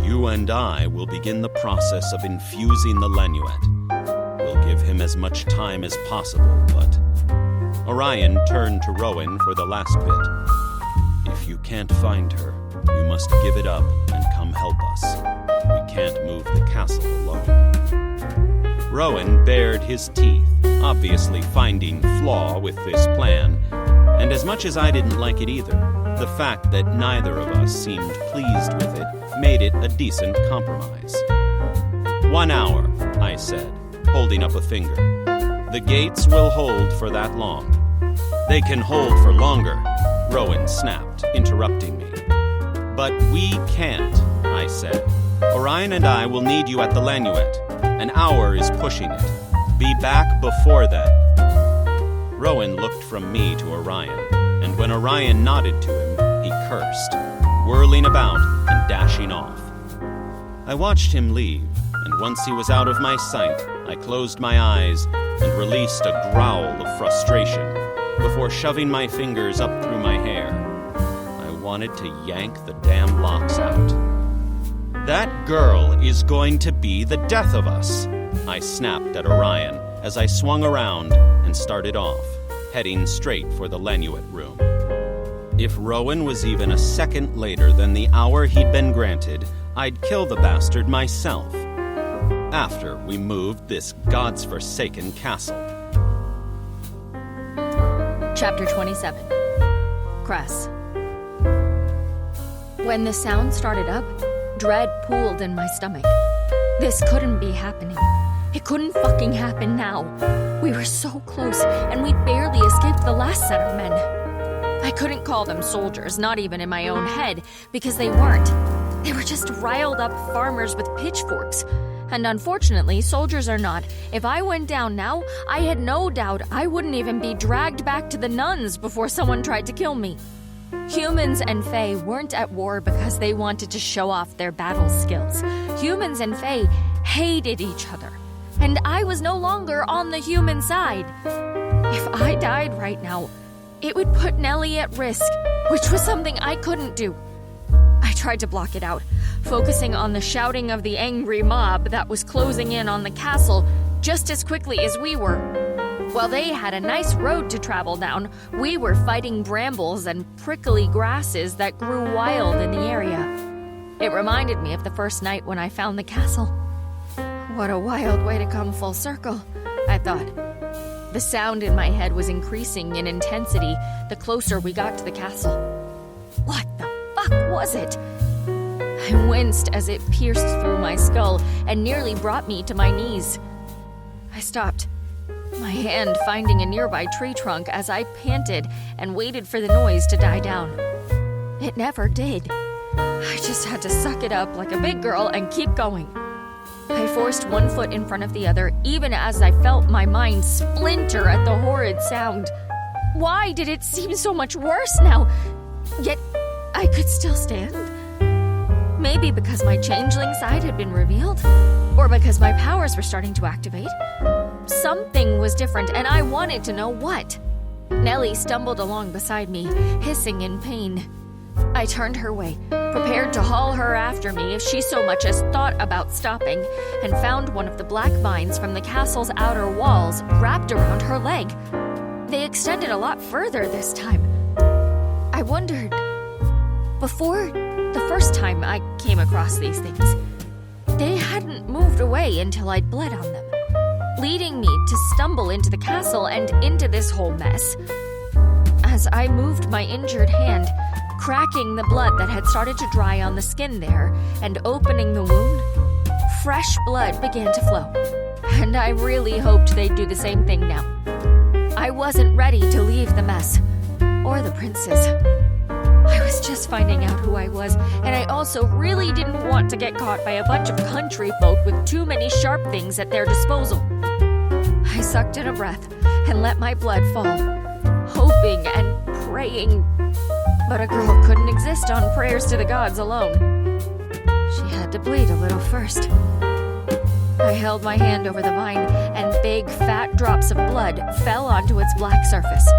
Speaker 3: You and I will begin the process of infusing the Lanuet. We'll give him as much time as possible, but... Orion turned to Rowan for the last bit. If you can't find her, you must give it up and come help us. We can't move the castle alone. Rowan bared his teeth, obviously finding flaw with this plan, and as much as I didn't like it either, the fact that neither of us seemed pleased with it made it a decent compromise. 1 hour, I said, holding up a finger. The gates will hold for that long. They can hold for longer, Rowan snapped, interrupting me. But we can't, I said. Orion and I will need you at the Lanuet. An hour is pushing it. Be back before then. Rowan looked from me to Orion, and when Orion nodded to him, he cursed, whirling about and dashing off. I watched him leave, and once he was out of my sight, I closed my eyes and released a growl of frustration before shoving my fingers up through my hair. I wanted to yank the damn locks out. That girl is going to be the death of us, I snapped at Orion as I swung around and started off, heading straight for the Lanuet room. If Rowan was even a second later than the hour he'd been granted, I'd kill the bastard myself. After we moved this God's forsaken castle.
Speaker 1: Chapter 27. Cress. When the sound started up, dread pooled in my stomach. This couldn't be happening. It couldn't fucking happen now. We were so close, and we'd barely escaped the last set of men. I couldn't call them soldiers, not even in my own head, because they weren't. They were just riled up farmers with pitchforks. And unfortunately, soldiers are not. If I went down now, I had no doubt I wouldn't even be dragged back to the nuns before someone tried to kill me. Humans and Fae weren't at war because they wanted to show off their battle skills. Humans and Fae hated each other. And I was no longer on the human side. If I died right now, it would put Nellie at risk, which was something I couldn't do. I tried to block it out, focusing on the shouting of the angry mob that was closing in on the castle just as quickly as we were. While they had a nice road to travel down, we were fighting brambles and prickly grasses that grew wild in the area. It reminded me of the first night when I found the castle. What a wild way to come full circle, I thought. The sound in my head was increasing in intensity the closer we got to the castle. What the fuck was it? I winced as it pierced through my skull and nearly brought me to my knees. I stopped, my hand finding a nearby tree trunk as I panted and waited for the noise to die down. It never did. I just had to suck it up like a big girl and keep going. I forced one foot in front of the other, even as I felt my mind splinter at the horrid sound. Why did it seem so much worse now? Yet, I could still stand. Maybe because my changeling side had been revealed, or because my powers were starting to activate. Something was different, and I wanted to know what. Nellie stumbled along beside me, hissing in pain. I turned her way, prepared to haul her after me if she so much as thought about stopping, and found one of the black vines from the castle's outer walls wrapped around her leg. They extended a lot further this time. I wondered, before the first time I came across these things, they hadn't moved away until I'd bled on them, leading me to stumble into the castle and into this whole mess. As I moved my injured hand, cracking the blood that had started to dry on the skin there, and opening the wound, fresh blood began to flow. And I really hoped they'd do the same thing now. I wasn't ready to leave the mess, or the princes. I was just finding out who I was, and I also really didn't want to get caught by a bunch of country folk with too many sharp things at their disposal. I sucked in a breath and let my blood fall, hoping and praying. But a girl couldn't exist on prayers to the gods alone. She had to bleed a little first. I held my hand over the vine, and big, fat drops of blood fell onto its black surface.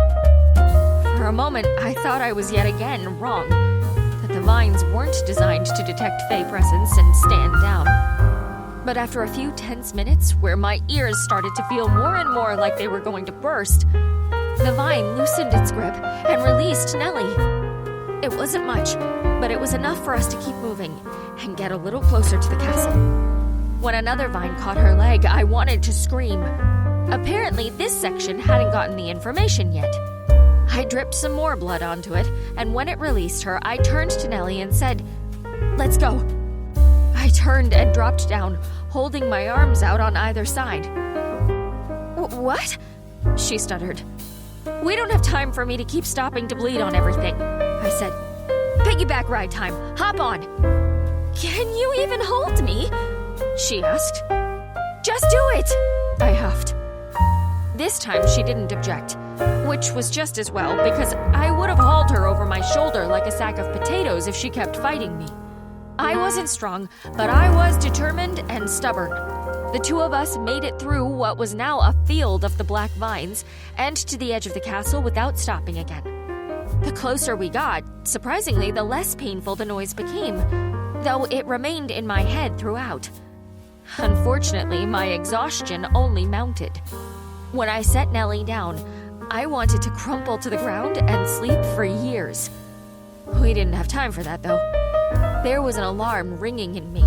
Speaker 1: For a moment, I thought I was yet again wrong, that the vines weren't designed to detect Fae presence and stand down. But after a few tense minutes, where my ears started to feel more and more like they were going to burst, the vine loosened its grip and released Nellie. It wasn't much, but it was enough for us to keep moving and get a little closer to the castle. When another vine caught her leg, I wanted to scream. Apparently, this section hadn't gotten the information yet. I dripped some more blood onto it, and when it released her, I turned to Nellie and said, "Let's go." I turned and dropped down, holding my arms out on either side. "What?" she stuttered. "We don't have time for me to keep stopping to bleed on everything," I said. "Piggyback ride time. Hop on." "Can you even hold me?" she asked. "Just do it," I huffed. This time she didn't object, which was just as well because I would have hauled her over my shoulder like a sack of potatoes if she kept fighting me. I wasn't strong, but I was determined and stubborn. The two of us made it through what was now a field of the black vines and to the edge of the castle without stopping again. The closer we got, surprisingly, the less painful the noise became, though it remained in my head throughout. Unfortunately, my exhaustion only mounted. When I set Nellie down, I wanted to crumple to the ground and sleep for years. We didn't have time for that, though. There was an alarm ringing in me.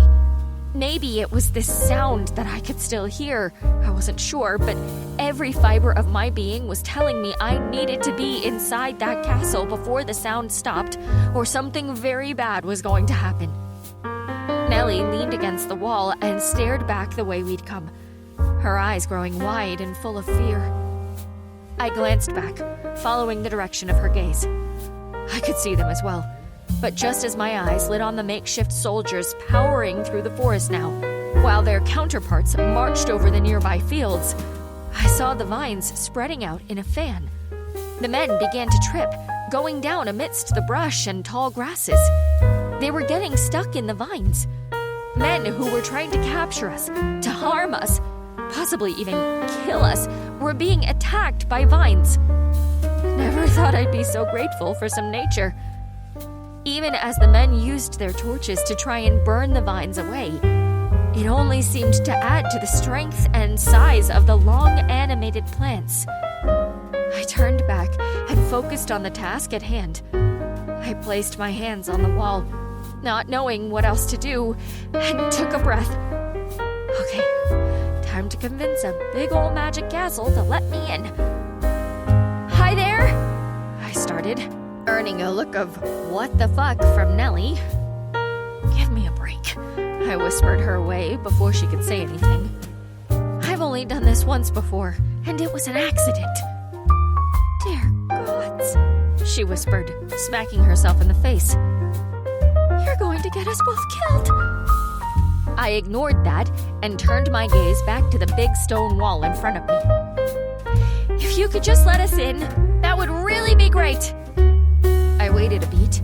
Speaker 1: Maybe it was this sound that I could still hear. I wasn't sure, but every fiber of my being was telling me I needed to be inside that castle before the sound stopped, or something very bad was going to happen. Nellie leaned against the wall and stared back the way we'd come, her eyes growing wide and full of fear. I glanced back, following the direction of her gaze. I could see them as well. But just as my eyes lit on the makeshift soldiers powering through the forest now, while their counterparts marched over the nearby fields, I saw the vines spreading out in a fan. The men began to trip, going down amidst the brush and tall grasses. They were getting stuck in the vines. Men who were trying to capture us, to harm us, possibly even kill us, were being attacked by vines. Never thought I'd be so grateful for some nature. Even as the men used their torches to try and burn the vines away, it only seemed to add to the strength and size of the long animated plants. I turned back and focused on the task at hand. I placed my hands on the wall, not knowing what else to do, and took a breath. Okay, time to convince a big old magic castle to let me in. Hi there, I started, earning a look of what the fuck from Nellie. Give me a break, I whispered her way before she could say anything. I've only done this once before, and it was an accident. Dear gods, she whispered, smacking herself in the face. You're going to get us both killed. I ignored that and turned my gaze back to the big stone wall in front of me. If you could just let us in, that would really be great. I waited a beat.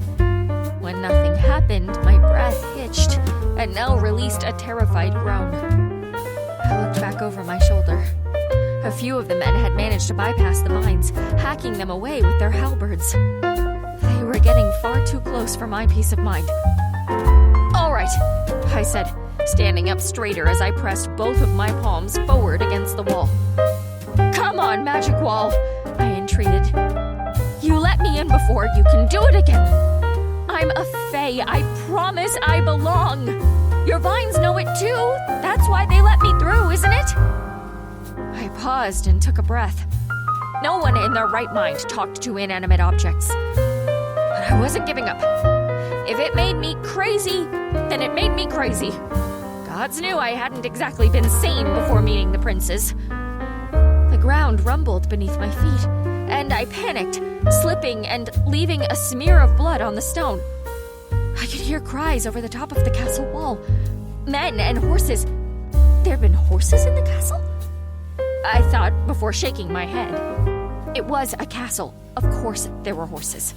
Speaker 1: When nothing happened, my breath hitched, and Nell released a terrified groan. I looked back over my shoulder. A few of the men had managed to bypass the vines, hacking them away with their halberds. They were getting far too close for my peace of mind. All right, I said, standing up straighter as I pressed both of my palms forward against the wall. Come on, magic wall, I entreated. You let me in before, you can do it again. I'm a fae, I promise I belong. Your vines know it too, that's why they let me through, isn't it? I paused and took a breath. No one in their right mind talked to inanimate objects. But I wasn't giving up. If it made me crazy, then it made me crazy. Gods knew I hadn't exactly been sane before meeting the princes. The ground rumbled beneath my feet, and I panicked, slipping and leaving a smear of blood on the stone. I could hear cries over the top of the castle wall. Men and horses. There'd been horses in the castle? I thought before shaking my head. It was a castle. Of course there were horses.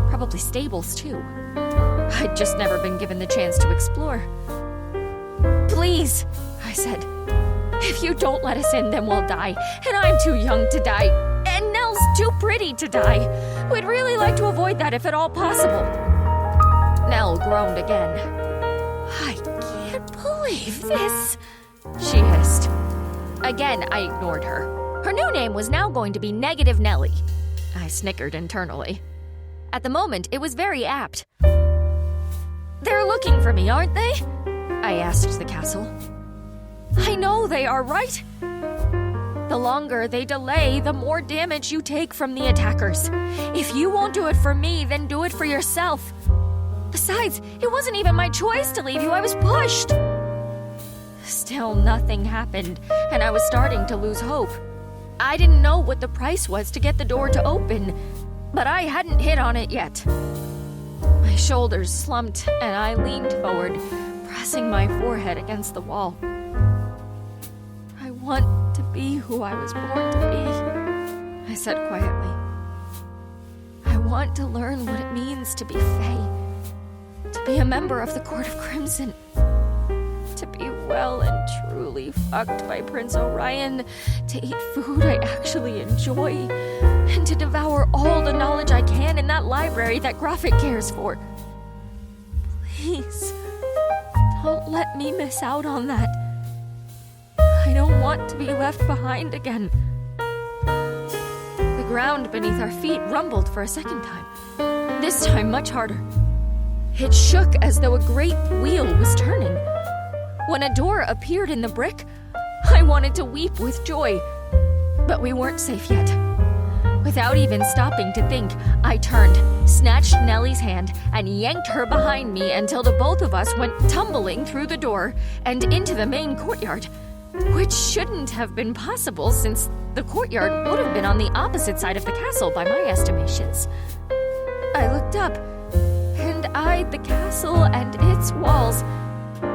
Speaker 1: Probably stables, too. I'd just never been given the chance to explore. Please, I said. If you don't let us in, then we'll die. And I'm too young to die. And Nell's too pretty to die. We'd really like to avoid that if at all possible. Nell groaned again. I can't believe this, she hissed. Again, I ignored her. Her new name was now going to be Negative Nellie. I snickered internally. At the moment, it was very apt. They're looking for me, aren't they? I asked the castle. I know they are, right? The longer they delay, the more damage you take from the attackers. If you won't do it for me, then do it for yourself. Besides, it wasn't even my choice to leave you, I was pushed. Still, nothing happened, and I was starting to lose hope. I didn't know what the price was to get the door to open, but I hadn't hit on it yet. My shoulders slumped, and I leaned forward, pressing my forehead against the wall. I want to be who I was born to be, I said quietly. I want to learn what it means to be fae, to be a member of the Court of Crimson, to be well and truly fucked by Prince Orion, to eat food I actually enjoy, and to devour all the knowledge I can in that library that Graphic cares for. Please, don't let me miss out on that. I don't want to be left behind again. The ground beneath our feet rumbled for a second time. this time much harder. It shook as though a great wheel was turning. When a door appeared in the brick, I wanted to weep with joy. But we weren't safe yet. Without even stopping to think, I turned, snatched Nellie's hand, and yanked her behind me until the both of us went tumbling through the door and into the main courtyard, which shouldn't have been possible since the courtyard would have been on the opposite side of the castle by my estimations. I looked up and eyed the castle and its walls,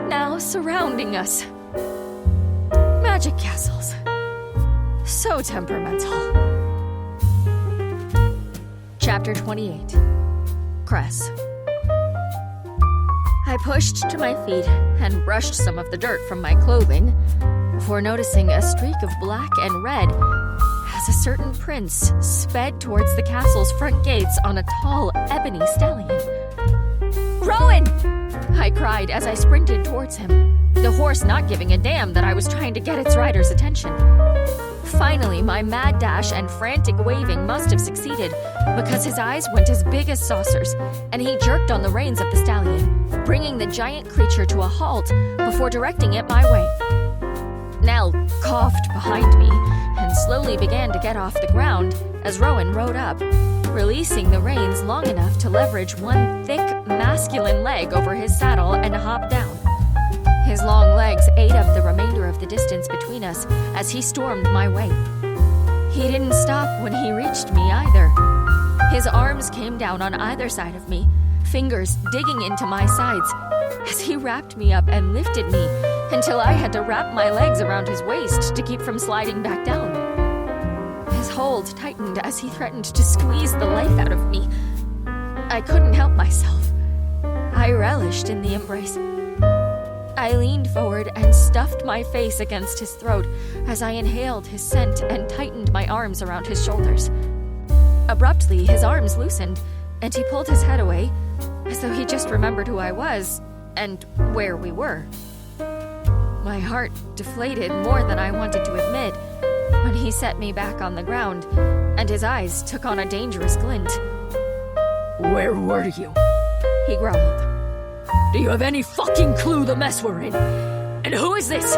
Speaker 1: now surrounding us. Magic castles. So temperamental. Chapter 28. Cress. I pushed to my feet and brushed some of the dirt from my clothing before noticing a streak of black and red as a certain prince sped towards the castle's front gates on a tall ebony stallion. "Rowan!" I cried as I sprinted towards him, the horse not giving a damn that I was trying to get its rider's attention. Finally, my mad dash and frantic waving must have succeeded because his eyes went as big as saucers, and he jerked on the reins of the stallion, bringing the giant creature to a halt before directing it my way. Nell coughed behind me and slowly began to get off the ground as Rowan rode up, releasing the reins long enough to leverage one thick, masculine leg over his saddle and hop down. His long legs ate up the remainder of the distance between us as he stormed my way. He didn't stop when he reached me either. His arms came down on either side of me, fingers digging into my sides, as he wrapped me up and lifted me until I had to wrap my legs around his waist to keep from sliding back down. His hold tightened as he threatened to squeeze the life out of me. I couldn't help myself. I relished in the embrace. I leaned forward and stuffed my face against his throat as I inhaled his scent and tightened my arms around his shoulders. Abruptly, his arms loosened, and he pulled his head away, as though he just remembered who I was and where we were. My heart deflated more than I wanted to admit when he set me back on the ground, and his eyes took on a dangerous glint.
Speaker 2: Where were you?
Speaker 1: He growled.
Speaker 2: Do you have any fucking clue the mess we're in? And who is this?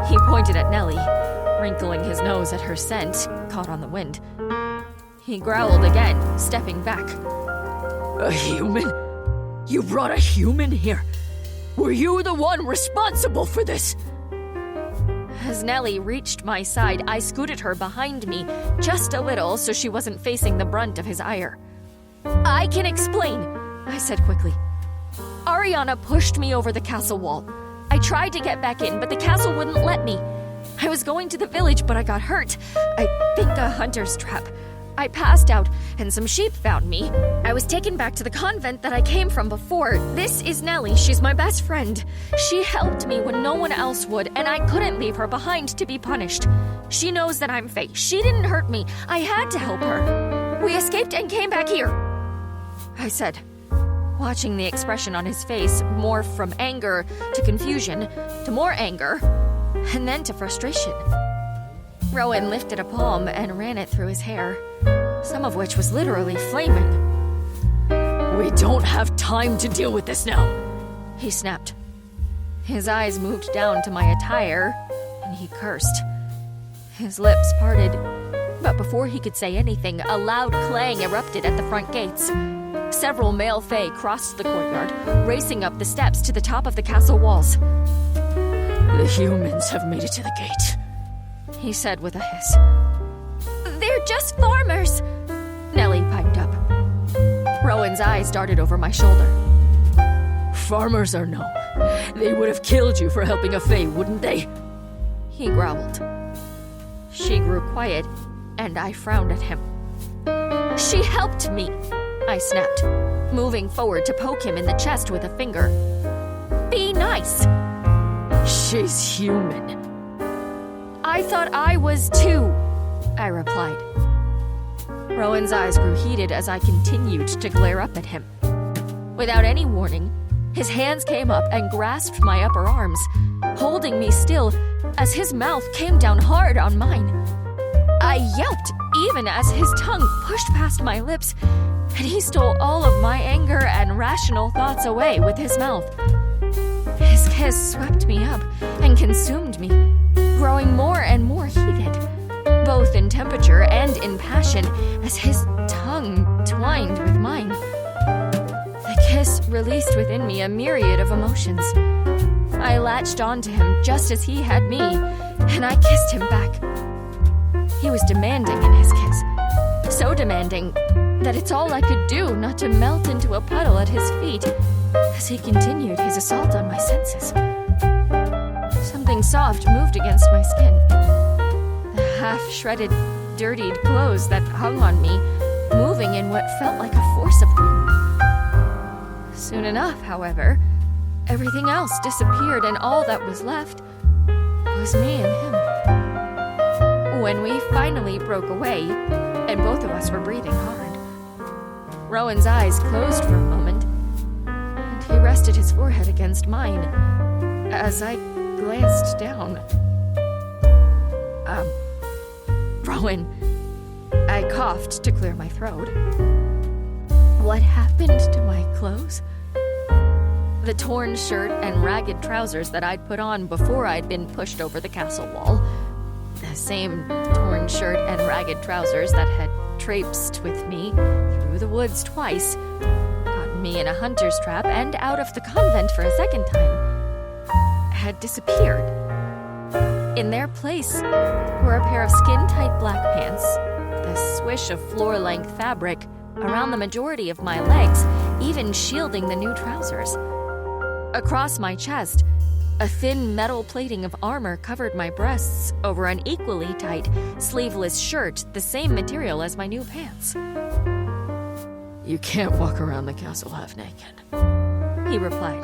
Speaker 1: He pointed at Nellie, wrinkling his nose at her scent, caught on the wind. He growled again, stepping back.
Speaker 2: A human? You brought a human here? Were you the one responsible for this?
Speaker 1: As Nellie reached my side, I scooted her behind me just a little so she wasn't facing the brunt of his ire. "I can explain," I said quickly. "Ariana pushed me over the castle wall. I tried to get back in, but the castle wouldn't let me. I was going to the village, but I got hurt. I think a hunter's trap. I passed out, and some sheep found me. I was taken back to the convent that I came from before. This is Nellie. She's my best friend. She helped me when no one else would, and I couldn't leave her behind to be punished. She knows that I'm fake. She didn't hurt me. I had to help her. We escaped and came back here," I said, watching the expression on his face morph from anger to confusion to more anger, and then to frustration. Rowan lifted a palm and ran it through his hair, some of which was literally flaming.
Speaker 2: We don't have time to deal with this now,
Speaker 1: he snapped. His eyes moved down to my attire, and he cursed. His lips parted, but before he could say anything, a loud clang erupted at the front gates. Several male fae crossed the courtyard, racing up the steps to the top of the castle walls.
Speaker 2: The humans have made it to the gate,
Speaker 1: he said with a hiss. "They're just farmers," Nellie piped up. Rowan's eyes darted over my shoulder.
Speaker 2: Farmers or no, they would have killed you for helping a fae, wouldn't they?
Speaker 1: He growled. She grew quiet, and I frowned at him. "She helped me," I snapped, moving forward to poke him in the chest with a finger. "Be nice."
Speaker 2: She's human.
Speaker 1: "I thought I was too," I replied. Rowan's eyes grew heated as I continued to glare up at him. Without any warning, his hands came up and grasped my upper arms, holding me still as his mouth came down hard on mine. I yelped even as his tongue pushed past my lips and he stole all of my anger and rational thoughts away with his mouth. His kiss swept me up and consumed me, growing more and more heated, both in temperature and in passion, as his tongue twined with mine. The kiss released within me a myriad of emotions. I latched onto him just as he had me, and I kissed him back. He was demanding in his kiss, so demanding that it's all I could do not to melt into a puddle at his feet as he continued his assault on my senses. Something soft moved against my skin. The half-shredded, dirtied clothes that hung on me, moving in what felt like a force of wind. Soon enough, however, everything else disappeared, and all that was left was me and him. When we finally broke away, and both of us were breathing hard, Rowan's eyes closed for a moment, and he rested his forehead against mine as I glanced down. Rowan, I coughed to clear my throat. What happened to my clothes? The torn shirt and ragged trousers that I'd put on before I'd been pushed over the castle wall. The same torn shirt and ragged trousers that had traipsed with me through the woods twice, gotten me in a hunter's trap, and out of the convent for a second time, had disappeared. In their place were a pair of skin-tight black pants, the swish of floor-length fabric around the majority of my legs, even shielding the new trousers. Across my chest, a thin metal plating of armor covered my breasts over an equally tight, sleeveless shirt, the same material as my new pants.
Speaker 2: You can't walk around the castle half naked,
Speaker 1: he replied.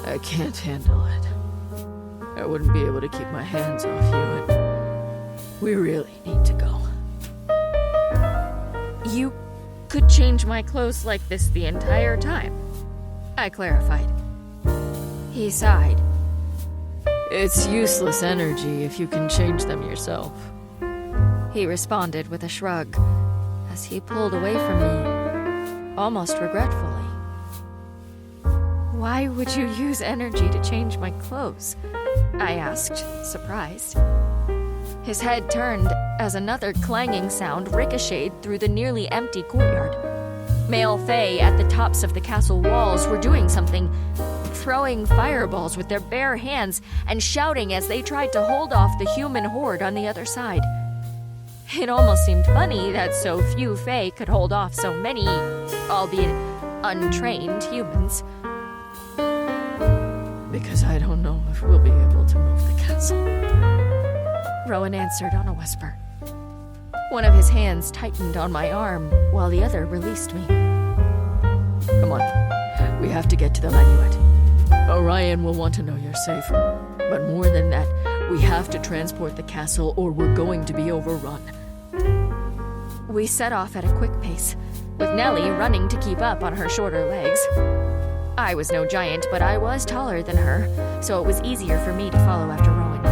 Speaker 2: I can't handle it. I wouldn't be able to keep my hands off you, and we really need to go.
Speaker 1: You could change my clothes like this the entire time, I clarified. He sighed.
Speaker 2: It's useless energy if you can change them yourself,
Speaker 1: he responded with a shrug as he pulled away from me, almost regretfully. Why would you use energy to change my clothes? I asked, surprised. His head turned as another clanging sound ricocheted through the nearly empty courtyard. Male Fae at the tops of the castle walls were doing something, throwing fireballs with their bare hands and shouting as they tried to hold off the human horde on the other side. It almost seemed funny that so few Fae could hold off so many, albeit untrained, humans.
Speaker 2: because I don't know if we'll be able to move the castle.
Speaker 1: Rowan answered on a whisper. One of his hands tightened on my arm, while the other released me.
Speaker 2: Come on, we have to get to the lanuette. Orion will want to know you're safe, but more than that, we have to transport the castle or we're going to be overrun.
Speaker 1: We set off at a quick pace, with Nellie running to keep up on her shorter legs. I was no giant, but I was taller than her, so it was easier for me to follow after Rowan.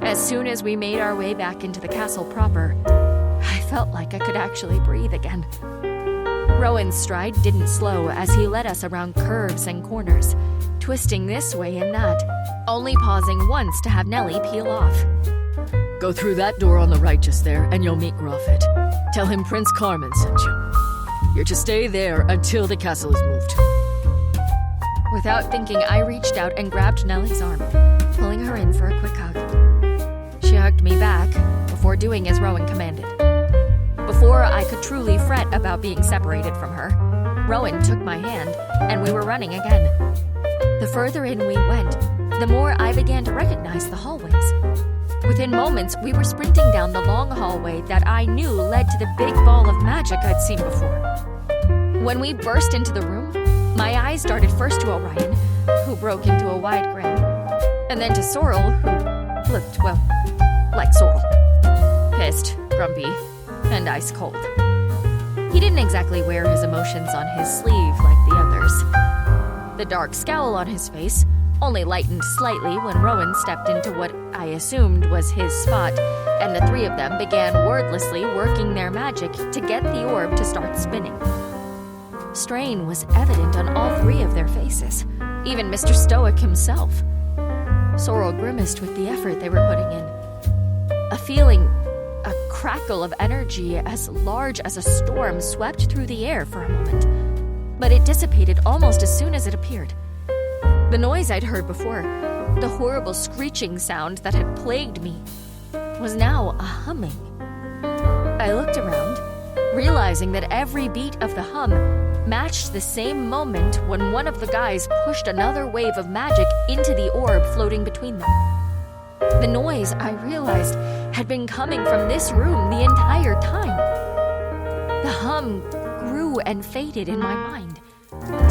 Speaker 1: As soon as we made our way back into the castle proper, I felt like I could actually breathe again. Rowan's stride didn't slow as he led us around curves and corners, twisting this way and that, only pausing once to have Nellie peel off.
Speaker 2: Go through that door on the right just there, and you'll meet Grofit. Tell him Prince Carmen sent you. You're to stay there until the castle is moved.
Speaker 1: Without thinking, I reached out and grabbed Nellie's arm, pulling her in for a quick hug. She hugged me back, before doing as Rowan commanded. Before I could truly fret about being separated from her, Rowan took my hand, and we were running again. The further in we went, the more I began to recognize the hallways. Within moments, we were sprinting down the long hallway that I knew led to the big ball of magic I'd seen before. When we burst into the room, my eyes darted first to Orion, who broke into a wide grin, and then to Sorrel, who looked, well, like Sorrel. Pissed, grumpy, and ice cold. He didn't exactly wear his emotions on his sleeve like the others. The dark scowl on his face only lightened slightly when Rowan stepped into what I assumed was his spot, and the three of them began wordlessly working their magic to get the orb to start spinning. Strain was evident on all three of their faces, even Mr. Stoic himself. Sorrel grimaced with the effort they were putting in. A feeling, a crackle of energy as large as a storm swept through the air for a moment, but it dissipated almost as soon as it appeared. The noise I'd heard before, the horrible screeching sound that had plagued me, was now a humming. I looked around, realizing that every beat of the hum matched the same moment when one of the guys pushed another wave of magic into the orb floating between them. The noise, I realized, had been coming from this room the entire time. The hum grew and faded in my mind,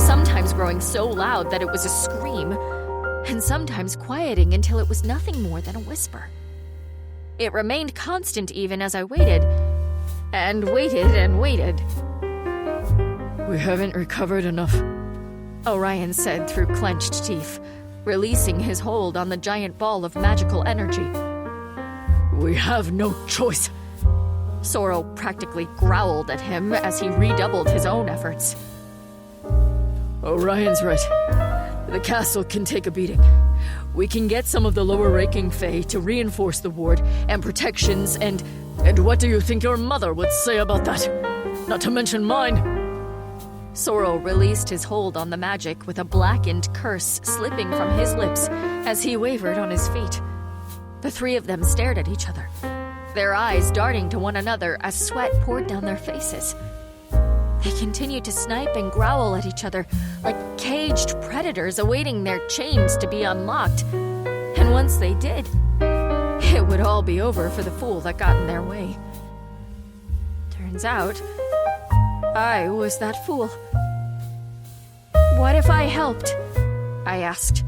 Speaker 1: sometimes growing so loud that it was a scream, and sometimes quieting until it was nothing more than a whisper. It remained constant even as I waited, and waited and waited.
Speaker 2: We haven't recovered enough,
Speaker 1: Orion said through clenched teeth, releasing his hold on the giant ball of magical energy.
Speaker 2: We have no choice.
Speaker 1: Sorrel practically growled at him as he redoubled his own efforts.
Speaker 2: Orion's right. The castle can take a beating. We can get some of the lower-ranking Fae to reinforce the ward and protections and what do you think your mother would say about that? Not to mention mine.
Speaker 1: Sorrel released his hold on the magic with a blackened curse slipping from his lips as he wavered on his feet. The three of them stared at each other, their eyes darting to one another as sweat poured down their faces. They continued to snipe and growl at each other like caged predators awaiting their chains to be unlocked. And once they did, it would all be over for the fool that got in their way. Turns out, I was that fool. What if I helped? I asked.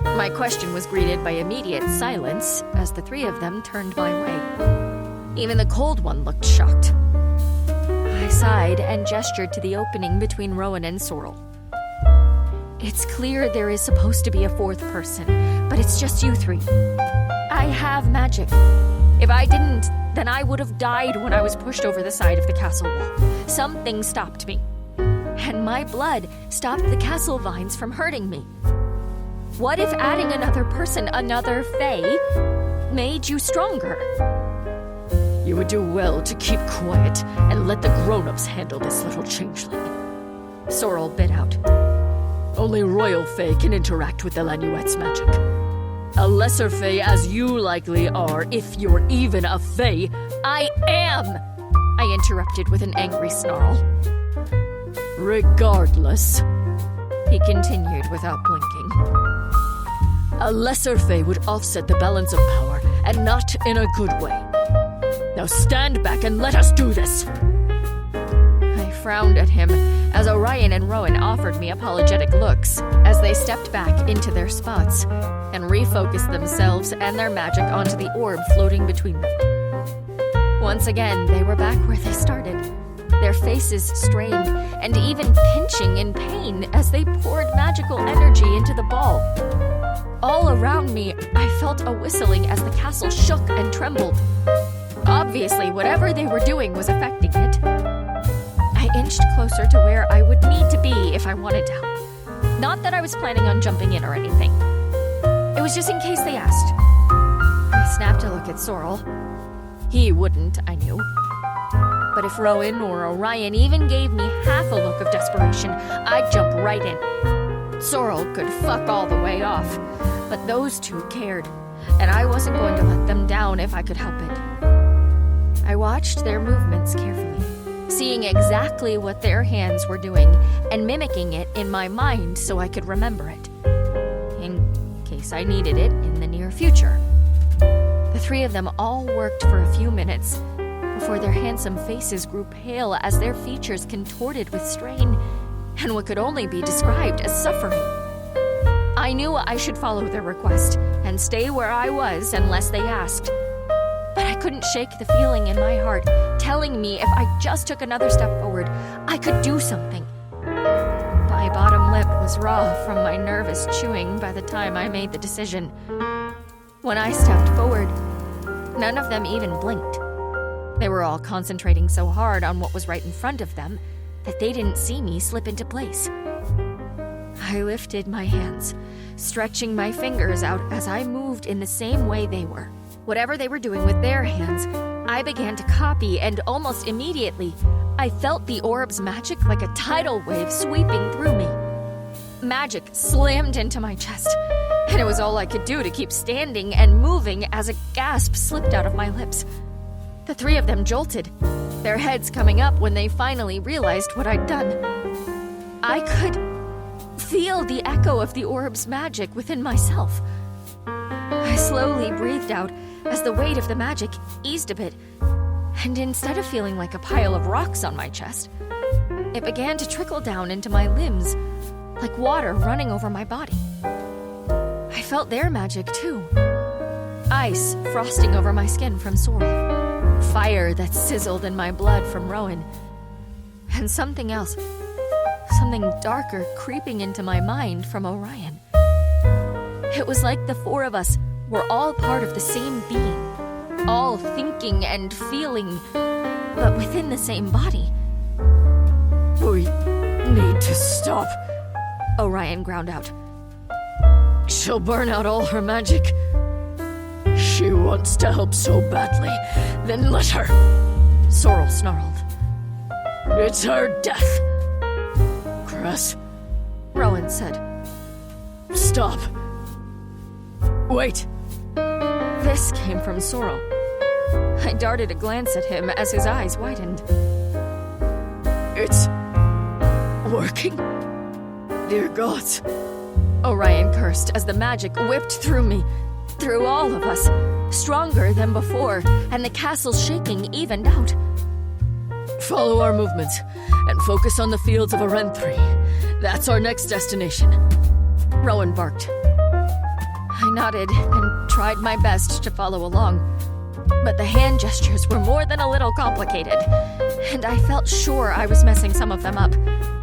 Speaker 1: My question was greeted by immediate silence as the three of them turned my way. Even the cold one looked shocked. I sighed and gestured to the opening between Rowan and Sorrel. It's clear there is supposed to be a fourth person, but it's just you three. I have magic. If I didn't, then I would have died when I was pushed over the side of the castle wall. Something stopped me. And my blood stopped the castle vines from hurting me. What if adding another person, another Fae, made you stronger?
Speaker 2: You would do well to keep quiet and let the grown-ups handle this little changeling.
Speaker 1: Sorrel bit out.
Speaker 2: Only royal Fae can interact with the Lanuette's magic. A lesser Fae, as you likely are, if you're even a Fae.
Speaker 1: I am! I interrupted with an angry snarl.
Speaker 2: Regardless,
Speaker 1: he continued without blinking,
Speaker 2: a lesser Fae would offset the balance of power, and not in a good way. Now stand back and let us do this!
Speaker 1: I frowned at him as Orion and Rowan offered me apologetic looks as they stepped back into their spots and refocused themselves and their magic onto the orb floating between them. Once again, they were back where they started, their faces strained and even pinching in pain as they poured magical energy into the ball. All around me, I felt a whistling as the castle shook and trembled. Obviously, whatever they were doing was affecting it. I inched closer to where I would need to be if I wanted to help. Not that I was planning on jumping in or anything. It was just in case they asked. I snapped a look at Sorrel. He wouldn't, I knew. But if Rowan or Orion even gave me half a look of desperation, I'd jump right in. Sorrel could fuck all the way off, but those two cared, and I wasn't going to let them down if I could help it. I watched their movements carefully, seeing exactly what their hands were doing and mimicking it in my mind so I could remember it, in case I needed it in the near future. The three of them all worked for a few minutes before their handsome faces grew pale as their features contorted with strain and what could only be described as suffering. I knew I should follow their request and stay where I was unless they asked. But I couldn't shake the feeling in my heart, telling me if I just took another step forward, I could do something. By My bottom lip was raw from my nervous chewing by the time I made the decision. When I stepped forward, none of them even blinked. They were all concentrating so hard on what was right in front of them that they didn't see me slip into place. I lifted my hands, stretching my fingers out as I moved in the same way they were. Whatever they were doing with their hands, I began to copy, and almost immediately, I felt the orb's magic like a tidal wave sweeping through me. Magic slammed into my chest, and it was all I could do to keep standing and moving as a gasp slipped out of my lips. The three of them jolted, their heads coming up when they finally realized what I'd done. I could feel the echo of the orb's magic within myself. I slowly breathed out as the weight of the magic eased a bit, and instead of feeling like a pile of rocks on my chest, it began to trickle down into my limbs like water running over my body. I felt their magic too. Ice frosting over my skin from Sorrel, fire that sizzled in my blood from Rowan, and something else, something darker creeping into my mind from Orion. It was like the four of us were all part of the same being, all thinking and feeling, but within the same body.
Speaker 2: We need to stop,
Speaker 1: Orion ground out.
Speaker 2: She'll burn out all her magic. She wants to help so badly, then let her.
Speaker 1: Sorrel snarled.
Speaker 2: It's her death. Cress,
Speaker 1: Rowan said.
Speaker 2: Stop. Wait.
Speaker 1: This came from Sorrel. I darted a glance at him as his eyes widened.
Speaker 2: It's working. Dear gods.
Speaker 1: Orion cursed as the magic whipped through me, through all of us, stronger than before, and the castle's shaking evened out.
Speaker 2: Follow our movements and focus on the fields of Arenthri. That's our next destination.
Speaker 1: Rowan barked. I nodded and tried my best to follow along, but the hand gestures were more than a little complicated, and I felt sure I was messing some of them up.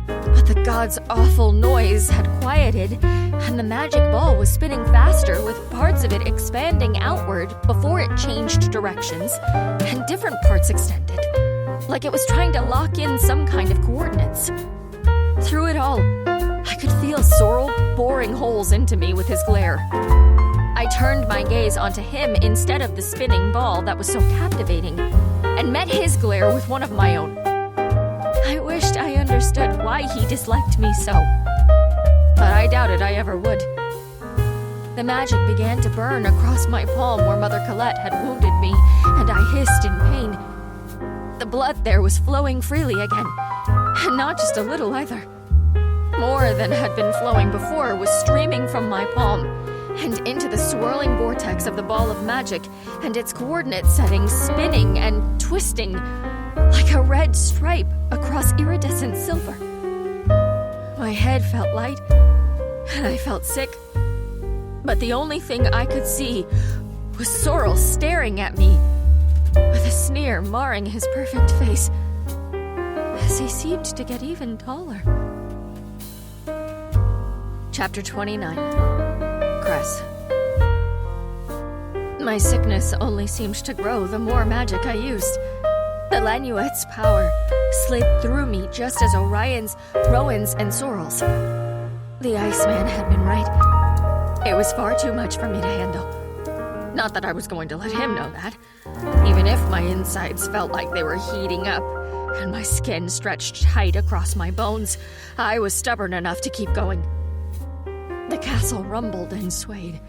Speaker 1: But the god's awful noise had quieted, and the magic ball was spinning faster, with parts of it expanding outward before it changed directions, and different parts extended, like it was trying to lock in some kind of coordinates. Through it all, I could feel Sorrel boring holes into me with his glare. I turned my gaze onto him instead of the spinning ball that was so captivating, and met his glare with one of my own. I wished I understood why he disliked me so, but I doubted I ever would. The magic began to burn across my palm where Mother Colette had wounded me, and I hissed in pain. The blood there was flowing freely again, and not just a little either. More than had been flowing before was streaming from my palm and into the swirling vortex of the ball of magic, and its coordinate settings spinning and twisting like a red stripe across iridescent silver. My head felt light, and I felt sick, but the only thing I could see was Sorrel staring at me, with a sneer marring his perfect face, as he seemed to get even taller. Chapter 29. Cress. My sickness only seemed to grow the more magic I used. The Lanuette's power slid through me just as Orion's, Rowan's, and Sorrel's. The Iceman had been right. It was far too much for me to handle. Not that I was going to let him know that, even if my insides felt like they were heating up and my skin stretched tight across my bones. I was stubborn enough to keep going. The castle rumbled and swayed.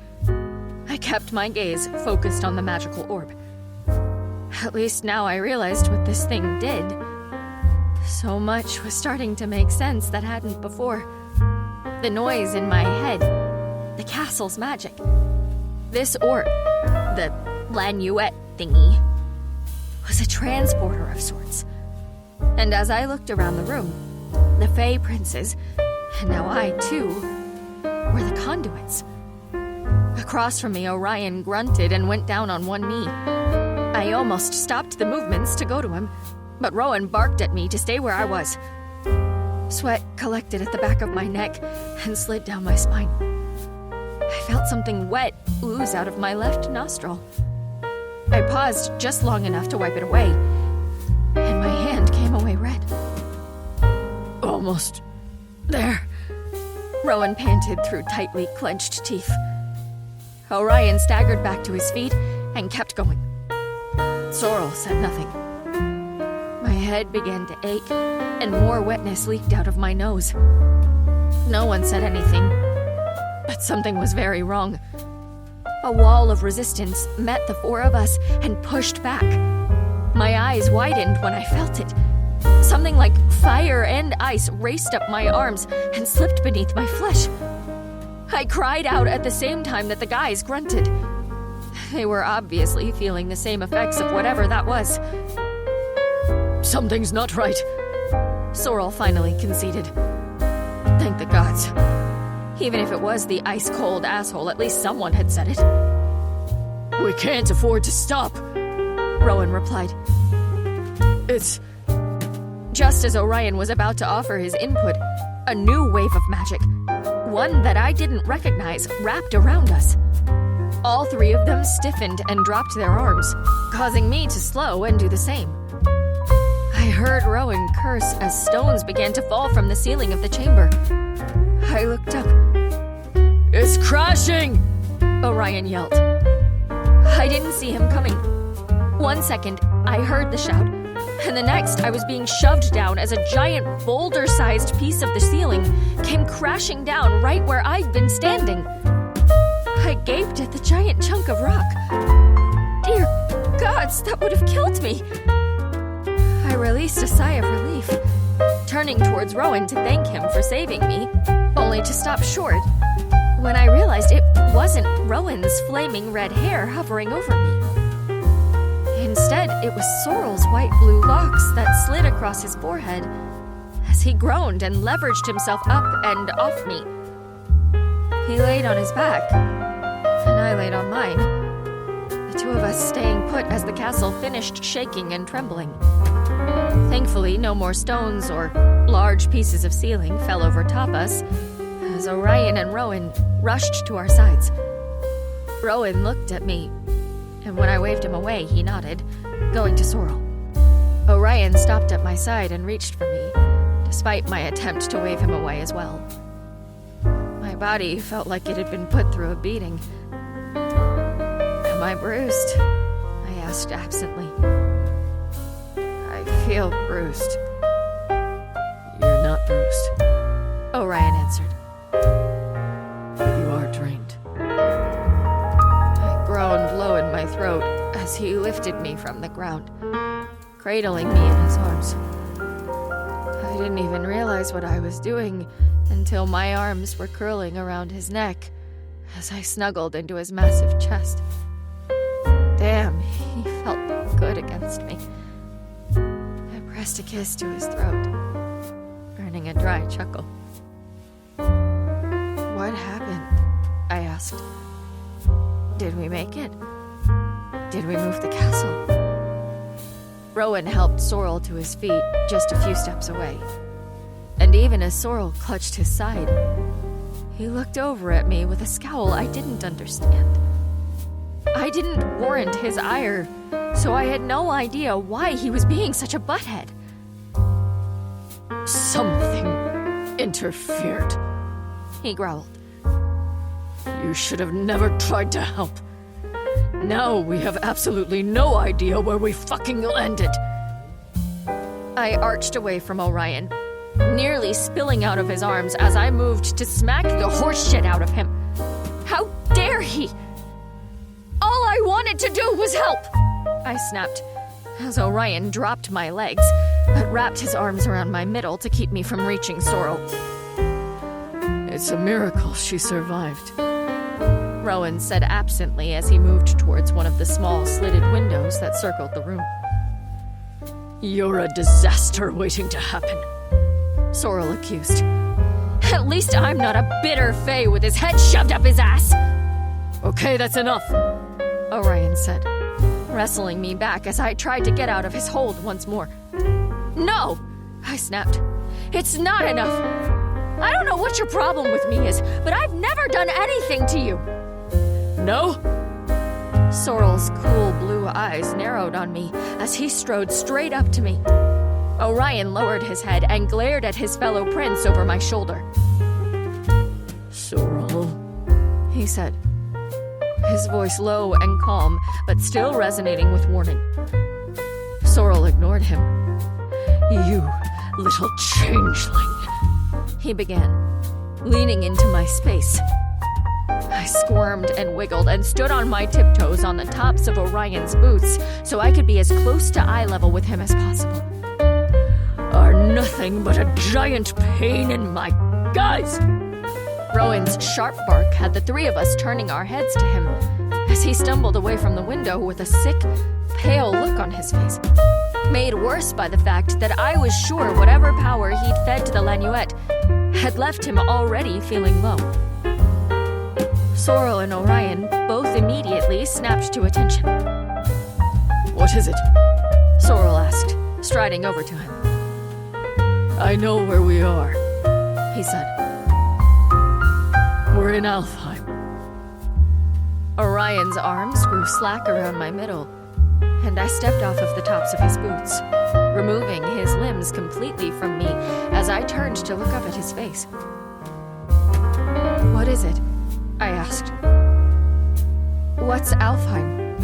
Speaker 1: I kept my gaze focused on the magical orb. At least now I realized what this thing did. So much was starting to make sense that hadn't before. The noise in my head, the castle's magic, this orb, the Lanuette thingy, was a transporter of sorts. And as I looked around the room, the Fey princes, and now I too, were the conduits. Across from me, Orion grunted and went down on one knee. I almost stopped the movements to go to him, but Rowan barked at me to stay where I was. Sweat collected at the back of my neck and slid down my spine. I felt something wet ooze out of my left nostril. I paused just long enough to wipe it away, and my hand came away red.
Speaker 2: Almost there.
Speaker 1: Rowan panted through tightly clenched teeth. Orion staggered back to his feet and kept going. Sorrel said nothing. My head began to ache, and more wetness leaked out of my nose. No one said anything, but something was very wrong. A wall of resistance met the four of us and pushed back. My eyes widened when I felt it. Something like fire and ice raced up my arms and slipped beneath my flesh. I cried out at the same time that the guys grunted. They were obviously feeling the same effects of whatever that was.
Speaker 2: Something's not right.
Speaker 1: Sorrel finally conceded. Thank the gods. Even if it was the ice-cold asshole, at least someone had said it.
Speaker 2: We can't afford to stop,
Speaker 1: Rowan replied.
Speaker 2: It's...
Speaker 1: Just as Orion was about to offer his input, a new wave of magic, one that I didn't recognize, wrapped around us. All three of them stiffened and dropped their arms, causing me to slow and do the same. I heard Rowan curse as stones began to fall from the ceiling of the chamber. I looked up.
Speaker 2: It's crashing!
Speaker 1: Orion yelled. I didn't see him coming. 1 second, I heard the shout, and the next I was being shoved down as a giant boulder-sized piece of the ceiling came crashing down right where I'd been standing. I gaped at the giant chunk of rock. Dear gods, that would have killed me. I released a sigh of relief, turning towards Rowan to thank him for saving me, only to stop short when I realized it wasn't Rowan's flaming red hair hovering over me. Instead, it was Sorrel's white-blue locks that slid across his forehead as he groaned and leveraged himself up and off me. He laid on his back, and I laid on mine, the two of us staying put as the castle finished shaking and trembling. Thankfully, no more stones or large pieces of ceiling fell over top us as Orion and Rowan rushed to our sides. Rowan looked at me, and when I waved him away, he nodded, going to Sorrel. Orion stopped at my side and reached for me, despite my attempt to wave him away as well. My body felt like it had been put through a beating. Am I bruised? I asked absently. I feel bruised.
Speaker 2: You're not bruised,
Speaker 1: Orion answered.
Speaker 2: but you are drained.
Speaker 1: I groaned low in my throat as he lifted me from the ground, cradling me in his arms. I didn't even realize what I was doing until my arms were curling around his neck as I snuggled into his massive chest. Damn, he felt good against me. I pressed a kiss to his throat, earning a dry chuckle. What happened? I asked. Did we make it? Did we move the castle? Rowan helped Sorrel to his feet just a few steps away. And even as Sorrel clutched his side, he looked over at me with a scowl I didn't understand. I didn't warrant his ire, so I had no idea why he was being such a butthead.
Speaker 2: Something interfered.
Speaker 1: He growled.
Speaker 2: You should have never tried to help. Now we have absolutely no idea where we fucking landed.
Speaker 1: I arched away from Orion, nearly spilling out of his arms as I moved to smack the horseshit out of him. How dare he! All I wanted to do was help! I snapped, as Orion dropped my legs, but wrapped his arms around my middle to keep me from reaching Sorrel.
Speaker 2: It's a miracle she survived.
Speaker 1: Rowan said absently as he moved towards one of the small slitted windows that circled the room.
Speaker 2: You're a disaster waiting to happen,
Speaker 1: Sorrel accused. At least I'm not a bitter fae with his head shoved up his ass!
Speaker 2: Okay, that's enough,
Speaker 1: Orion said, wrestling me back as I tried to get out of his hold once more. No! I snapped.
Speaker 2: It's not enough. I don't know what your problem with me is, but I've never done anything to you. No? Sorrel's cool blue eyes narrowed on me as he strode straight up to me. Orion lowered his head and glared at his fellow prince over my shoulder. Sorrel, he said, his voice low and calm, but still resonating with warning. Sorrel ignored him. You little changeling, he began, leaning into my space. I squirmed and wiggled and stood on my tiptoes on the tops of Orion's boots so I could be as close to eye level with him as possible. Are nothing but a giant pain in my guys. Rowan's sharp bark had the three of us turning our heads to him as he stumbled away from the window with a sick, pale look on his face, made worse by the fact that I was sure whatever power he'd fed to the Lanuette had left him already feeling low. Sorrel and Orion both immediately snapped to attention. What is it? Sorrel asked, striding over to him. I know where we are, he said. We're in Alfheim. Orion's arms grew slack around my middle, and I stepped off of the tops of his boots, removing his limbs completely from me as I turned to look up at his face. What is it? I asked. What's Alfheim?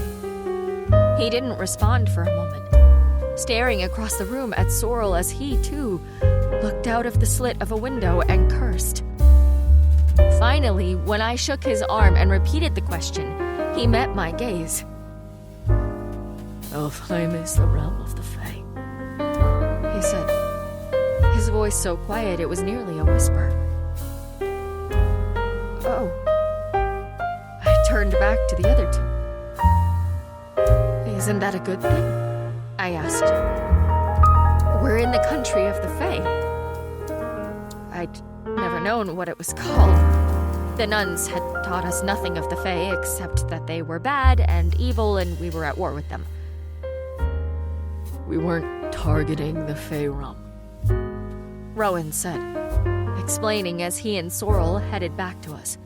Speaker 2: He didn't respond for a moment, staring across the room at Sorrel as he, too, looked out of the slit of a window and cursed. Finally, when I shook his arm and repeated the question, he met my gaze. Alfheim is the realm of the Fae, he said, his voice so quiet it was nearly a whisper. Oh. I turned back to the other two. Isn't that a good thing? I asked. We're in the country of the Fae. I'd never known what it was called. The nuns had taught us nothing of the Fae except that they were bad and evil and we were at war with them. We weren't targeting the Fae realm, Rowan said, explaining as he and Sorrel headed back to us.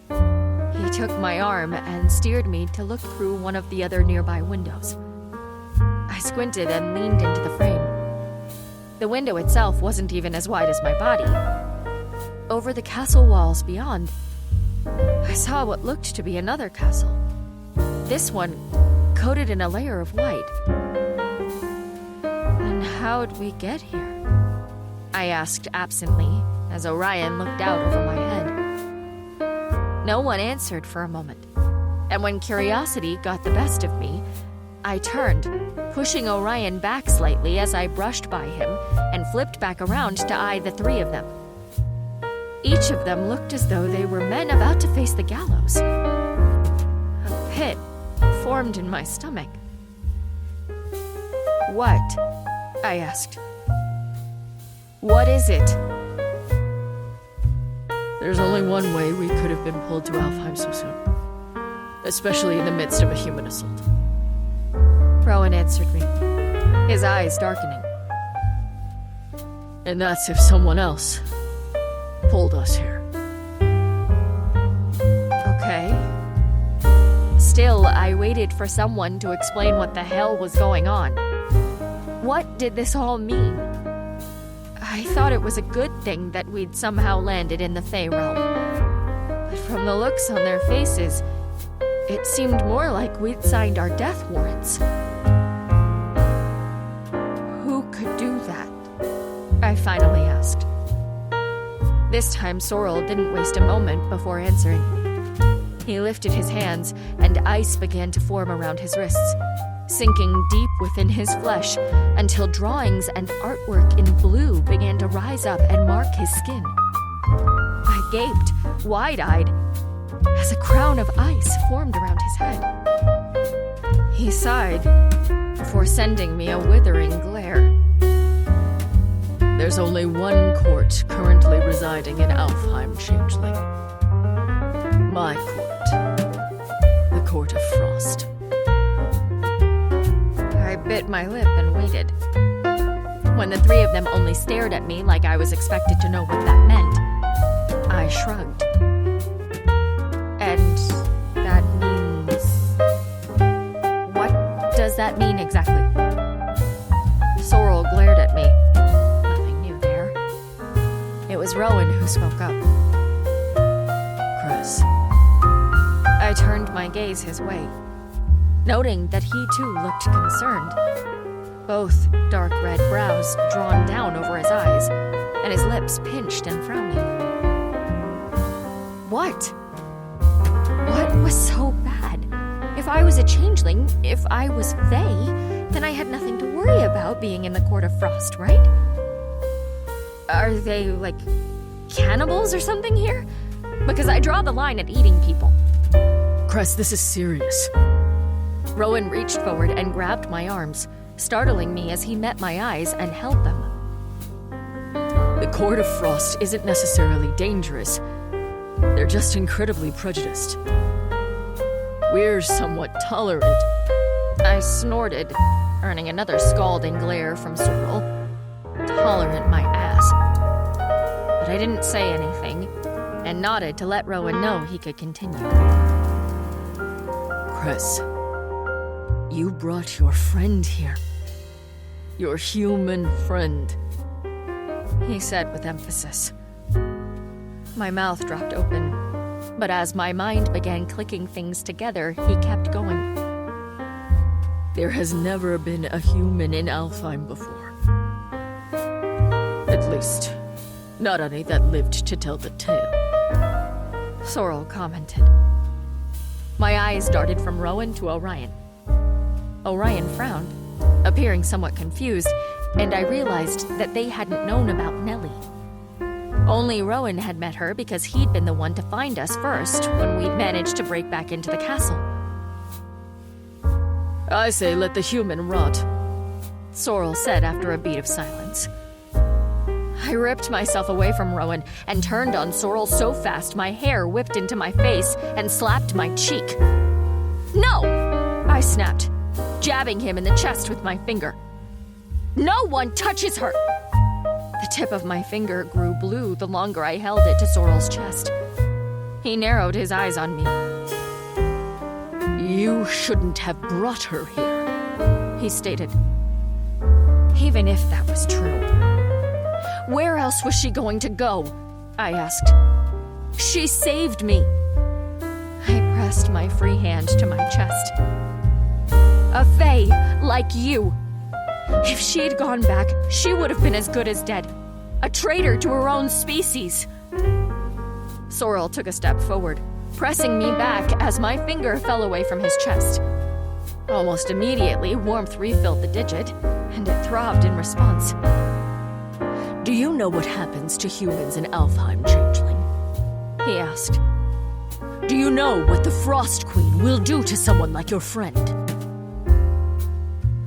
Speaker 2: He took my arm and steered me to look through one of the other nearby windows. I squinted and leaned into the frame. The window itself wasn't even as wide as my body. Over the castle walls beyond, I saw what looked to be another castle. This one coated in a layer of white. And how'd we get here? I asked absently as Orion looked out over my head. No one answered for a moment, and when curiosity got the best of me, I turned, pushing Orion back slightly as I brushed by him and flipped back around to eye the three of them. Each of them looked as though they were men about to face the gallows. A pit formed in my stomach. What? I asked. What is it? There's only one way we could have been pulled to Alfheim so soon, especially in the midst of a human assault. Rowan answered me, his eyes darkening. And that's if someone else pulled us here. Okay. Still, I waited for someone to explain what the hell was going on. What did this all mean? I thought it was a good thing that we'd somehow landed in the Fae realm. But from the looks on their faces, it seemed more like we'd signed our death warrants. Who could do that? I finally asked. This time, Sorrel didn't waste a moment before answering. He lifted his hands, and ice began to form around his wrists, sinking deep within his flesh until drawings and artwork in blue began to rise up and mark his skin. I gaped, wide-eyed, as a crown of ice formed around his head. He sighed before sending me a withering glare. There's only one court currently residing in Alfheim, Changeling. My court. The Court of Frost. I bit my lip and waited.
Speaker 1: When the three of them only stared at me like I was expected to know what that meant, I shrugged. And that means... What does that mean exactly? Sorrel glared at me. Nothing new there. It was Rowan who spoke up.
Speaker 2: Chris.
Speaker 1: I turned my gaze his way, noting that he too looked concerned. Both dark red brows drawn down over his eyes, and his lips pinched and frowning. What? What was so bad? If I was a changeling, if I was Fae, then I had nothing to worry about being in the Court of Frost, right? Are they, like, cannibals or something here? Because I draw the line at eating people.
Speaker 2: Cress, this is serious.
Speaker 1: Rowan reached forward and grabbed my arms, startling me as he met my eyes and held them.
Speaker 2: The Court of Frost isn't necessarily dangerous. They're just incredibly prejudiced. We're somewhat tolerant.
Speaker 1: I snorted, earning another scalding glare from Sorrel. Tolerant my ass. But I didn't say anything, and nodded to let Rowan know he could continue.
Speaker 2: Cress, you brought your friend here. Your human friend.
Speaker 1: He said with emphasis. My mouth dropped open, but as my mind began clicking things together, he kept going.
Speaker 2: There has never been a human in Alfheim before. At least, not any that lived to tell the tale.
Speaker 1: Sorrel commented. My eyes darted from Rowan to Orion. Orion frowned, appearing somewhat confused, and I realized that they hadn't known about Nellie. Only Rowan had met her because he'd been the one to find us first when we'd managed to break back into the castle.
Speaker 2: I say let the human rot,
Speaker 1: Sorrel said after a beat of silence. I ripped myself away from Rowan and turned on Sorrel so fast my hair whipped into my face and slapped my cheek. No! I snapped, jabbing him in the chest with my finger. No one touches her! The tip of my finger grew blue the longer I held it to Sorrel's chest. He narrowed his eyes on me.
Speaker 2: You shouldn't have brought her here,
Speaker 1: he stated. Even if that was true. Where else was she going to go? I asked. She saved me. I pressed my free hand to my chest. A Fae like you. If she'd gone back, she would have been as good as dead. A traitor to her own species. Sorrel took a step forward, pressing me back as my finger fell away from his chest. Almost immediately, warmth refilled the digit, and it throbbed in response.
Speaker 2: Do you know what happens to humans in Alfheim, Changeling?
Speaker 1: He asked.
Speaker 2: Do you know what the Frost Queen will do to someone like your friend?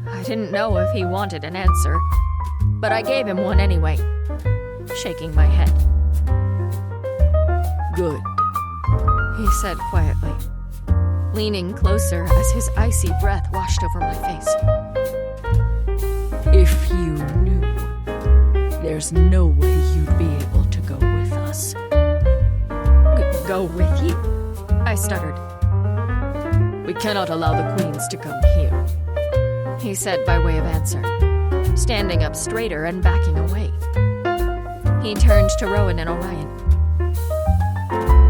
Speaker 1: I didn't know if he wanted an answer, but I gave him one anyway, shaking my head.
Speaker 2: Good,
Speaker 1: he said quietly, leaning closer as his icy breath washed over my face.
Speaker 2: If you knew, there's no way you'd be able to go with us.
Speaker 1: Go with you? I stuttered.
Speaker 2: We cannot allow the queens to come here,
Speaker 1: he said by way of answer, standing up straighter and backing away. He turned to Rowan and Orion.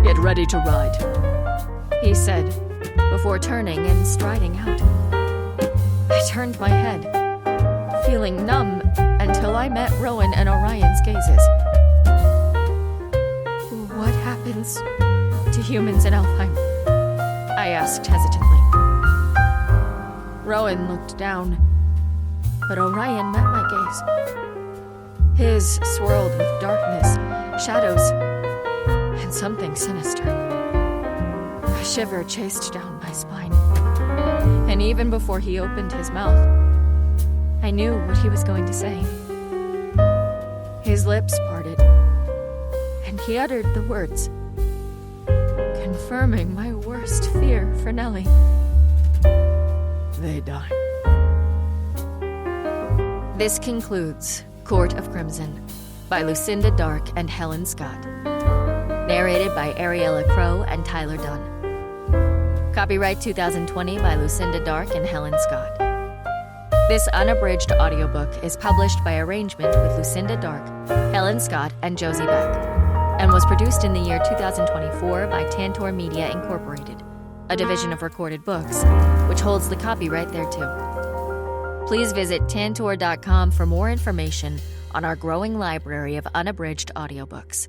Speaker 2: Get ready to ride,
Speaker 1: he said, before turning and striding out. I turned my head, feeling numb until I met Rowan and Orion's gazes. What happens to humans in Alfheim? I asked hesitantly. Rowan looked down, but Orion met my gaze. His swirled with darkness, shadows, and something sinister. A shiver chased down my spine. And even before he opened his mouth, I knew what he was going to say. His lips parted, and he uttered the words, confirming my worst fear for Nellie.
Speaker 2: They die.
Speaker 1: This concludes Court of Crimson by Lucinda Dark and Helen Scott. Narrated by Ariella Crow and Tyler Dunn. Copyright 2020 by Lucinda Dark and Helen Scott. This unabridged audiobook is published by arrangement with Lucinda Dark, Helen Scott, and Josie Beck, and was produced in the year 2024 by Tantor Media Incorporated, a division of Recorded Books, which holds the copyright thereto. Please visit tantor.com for more information on our growing library of unabridged audiobooks.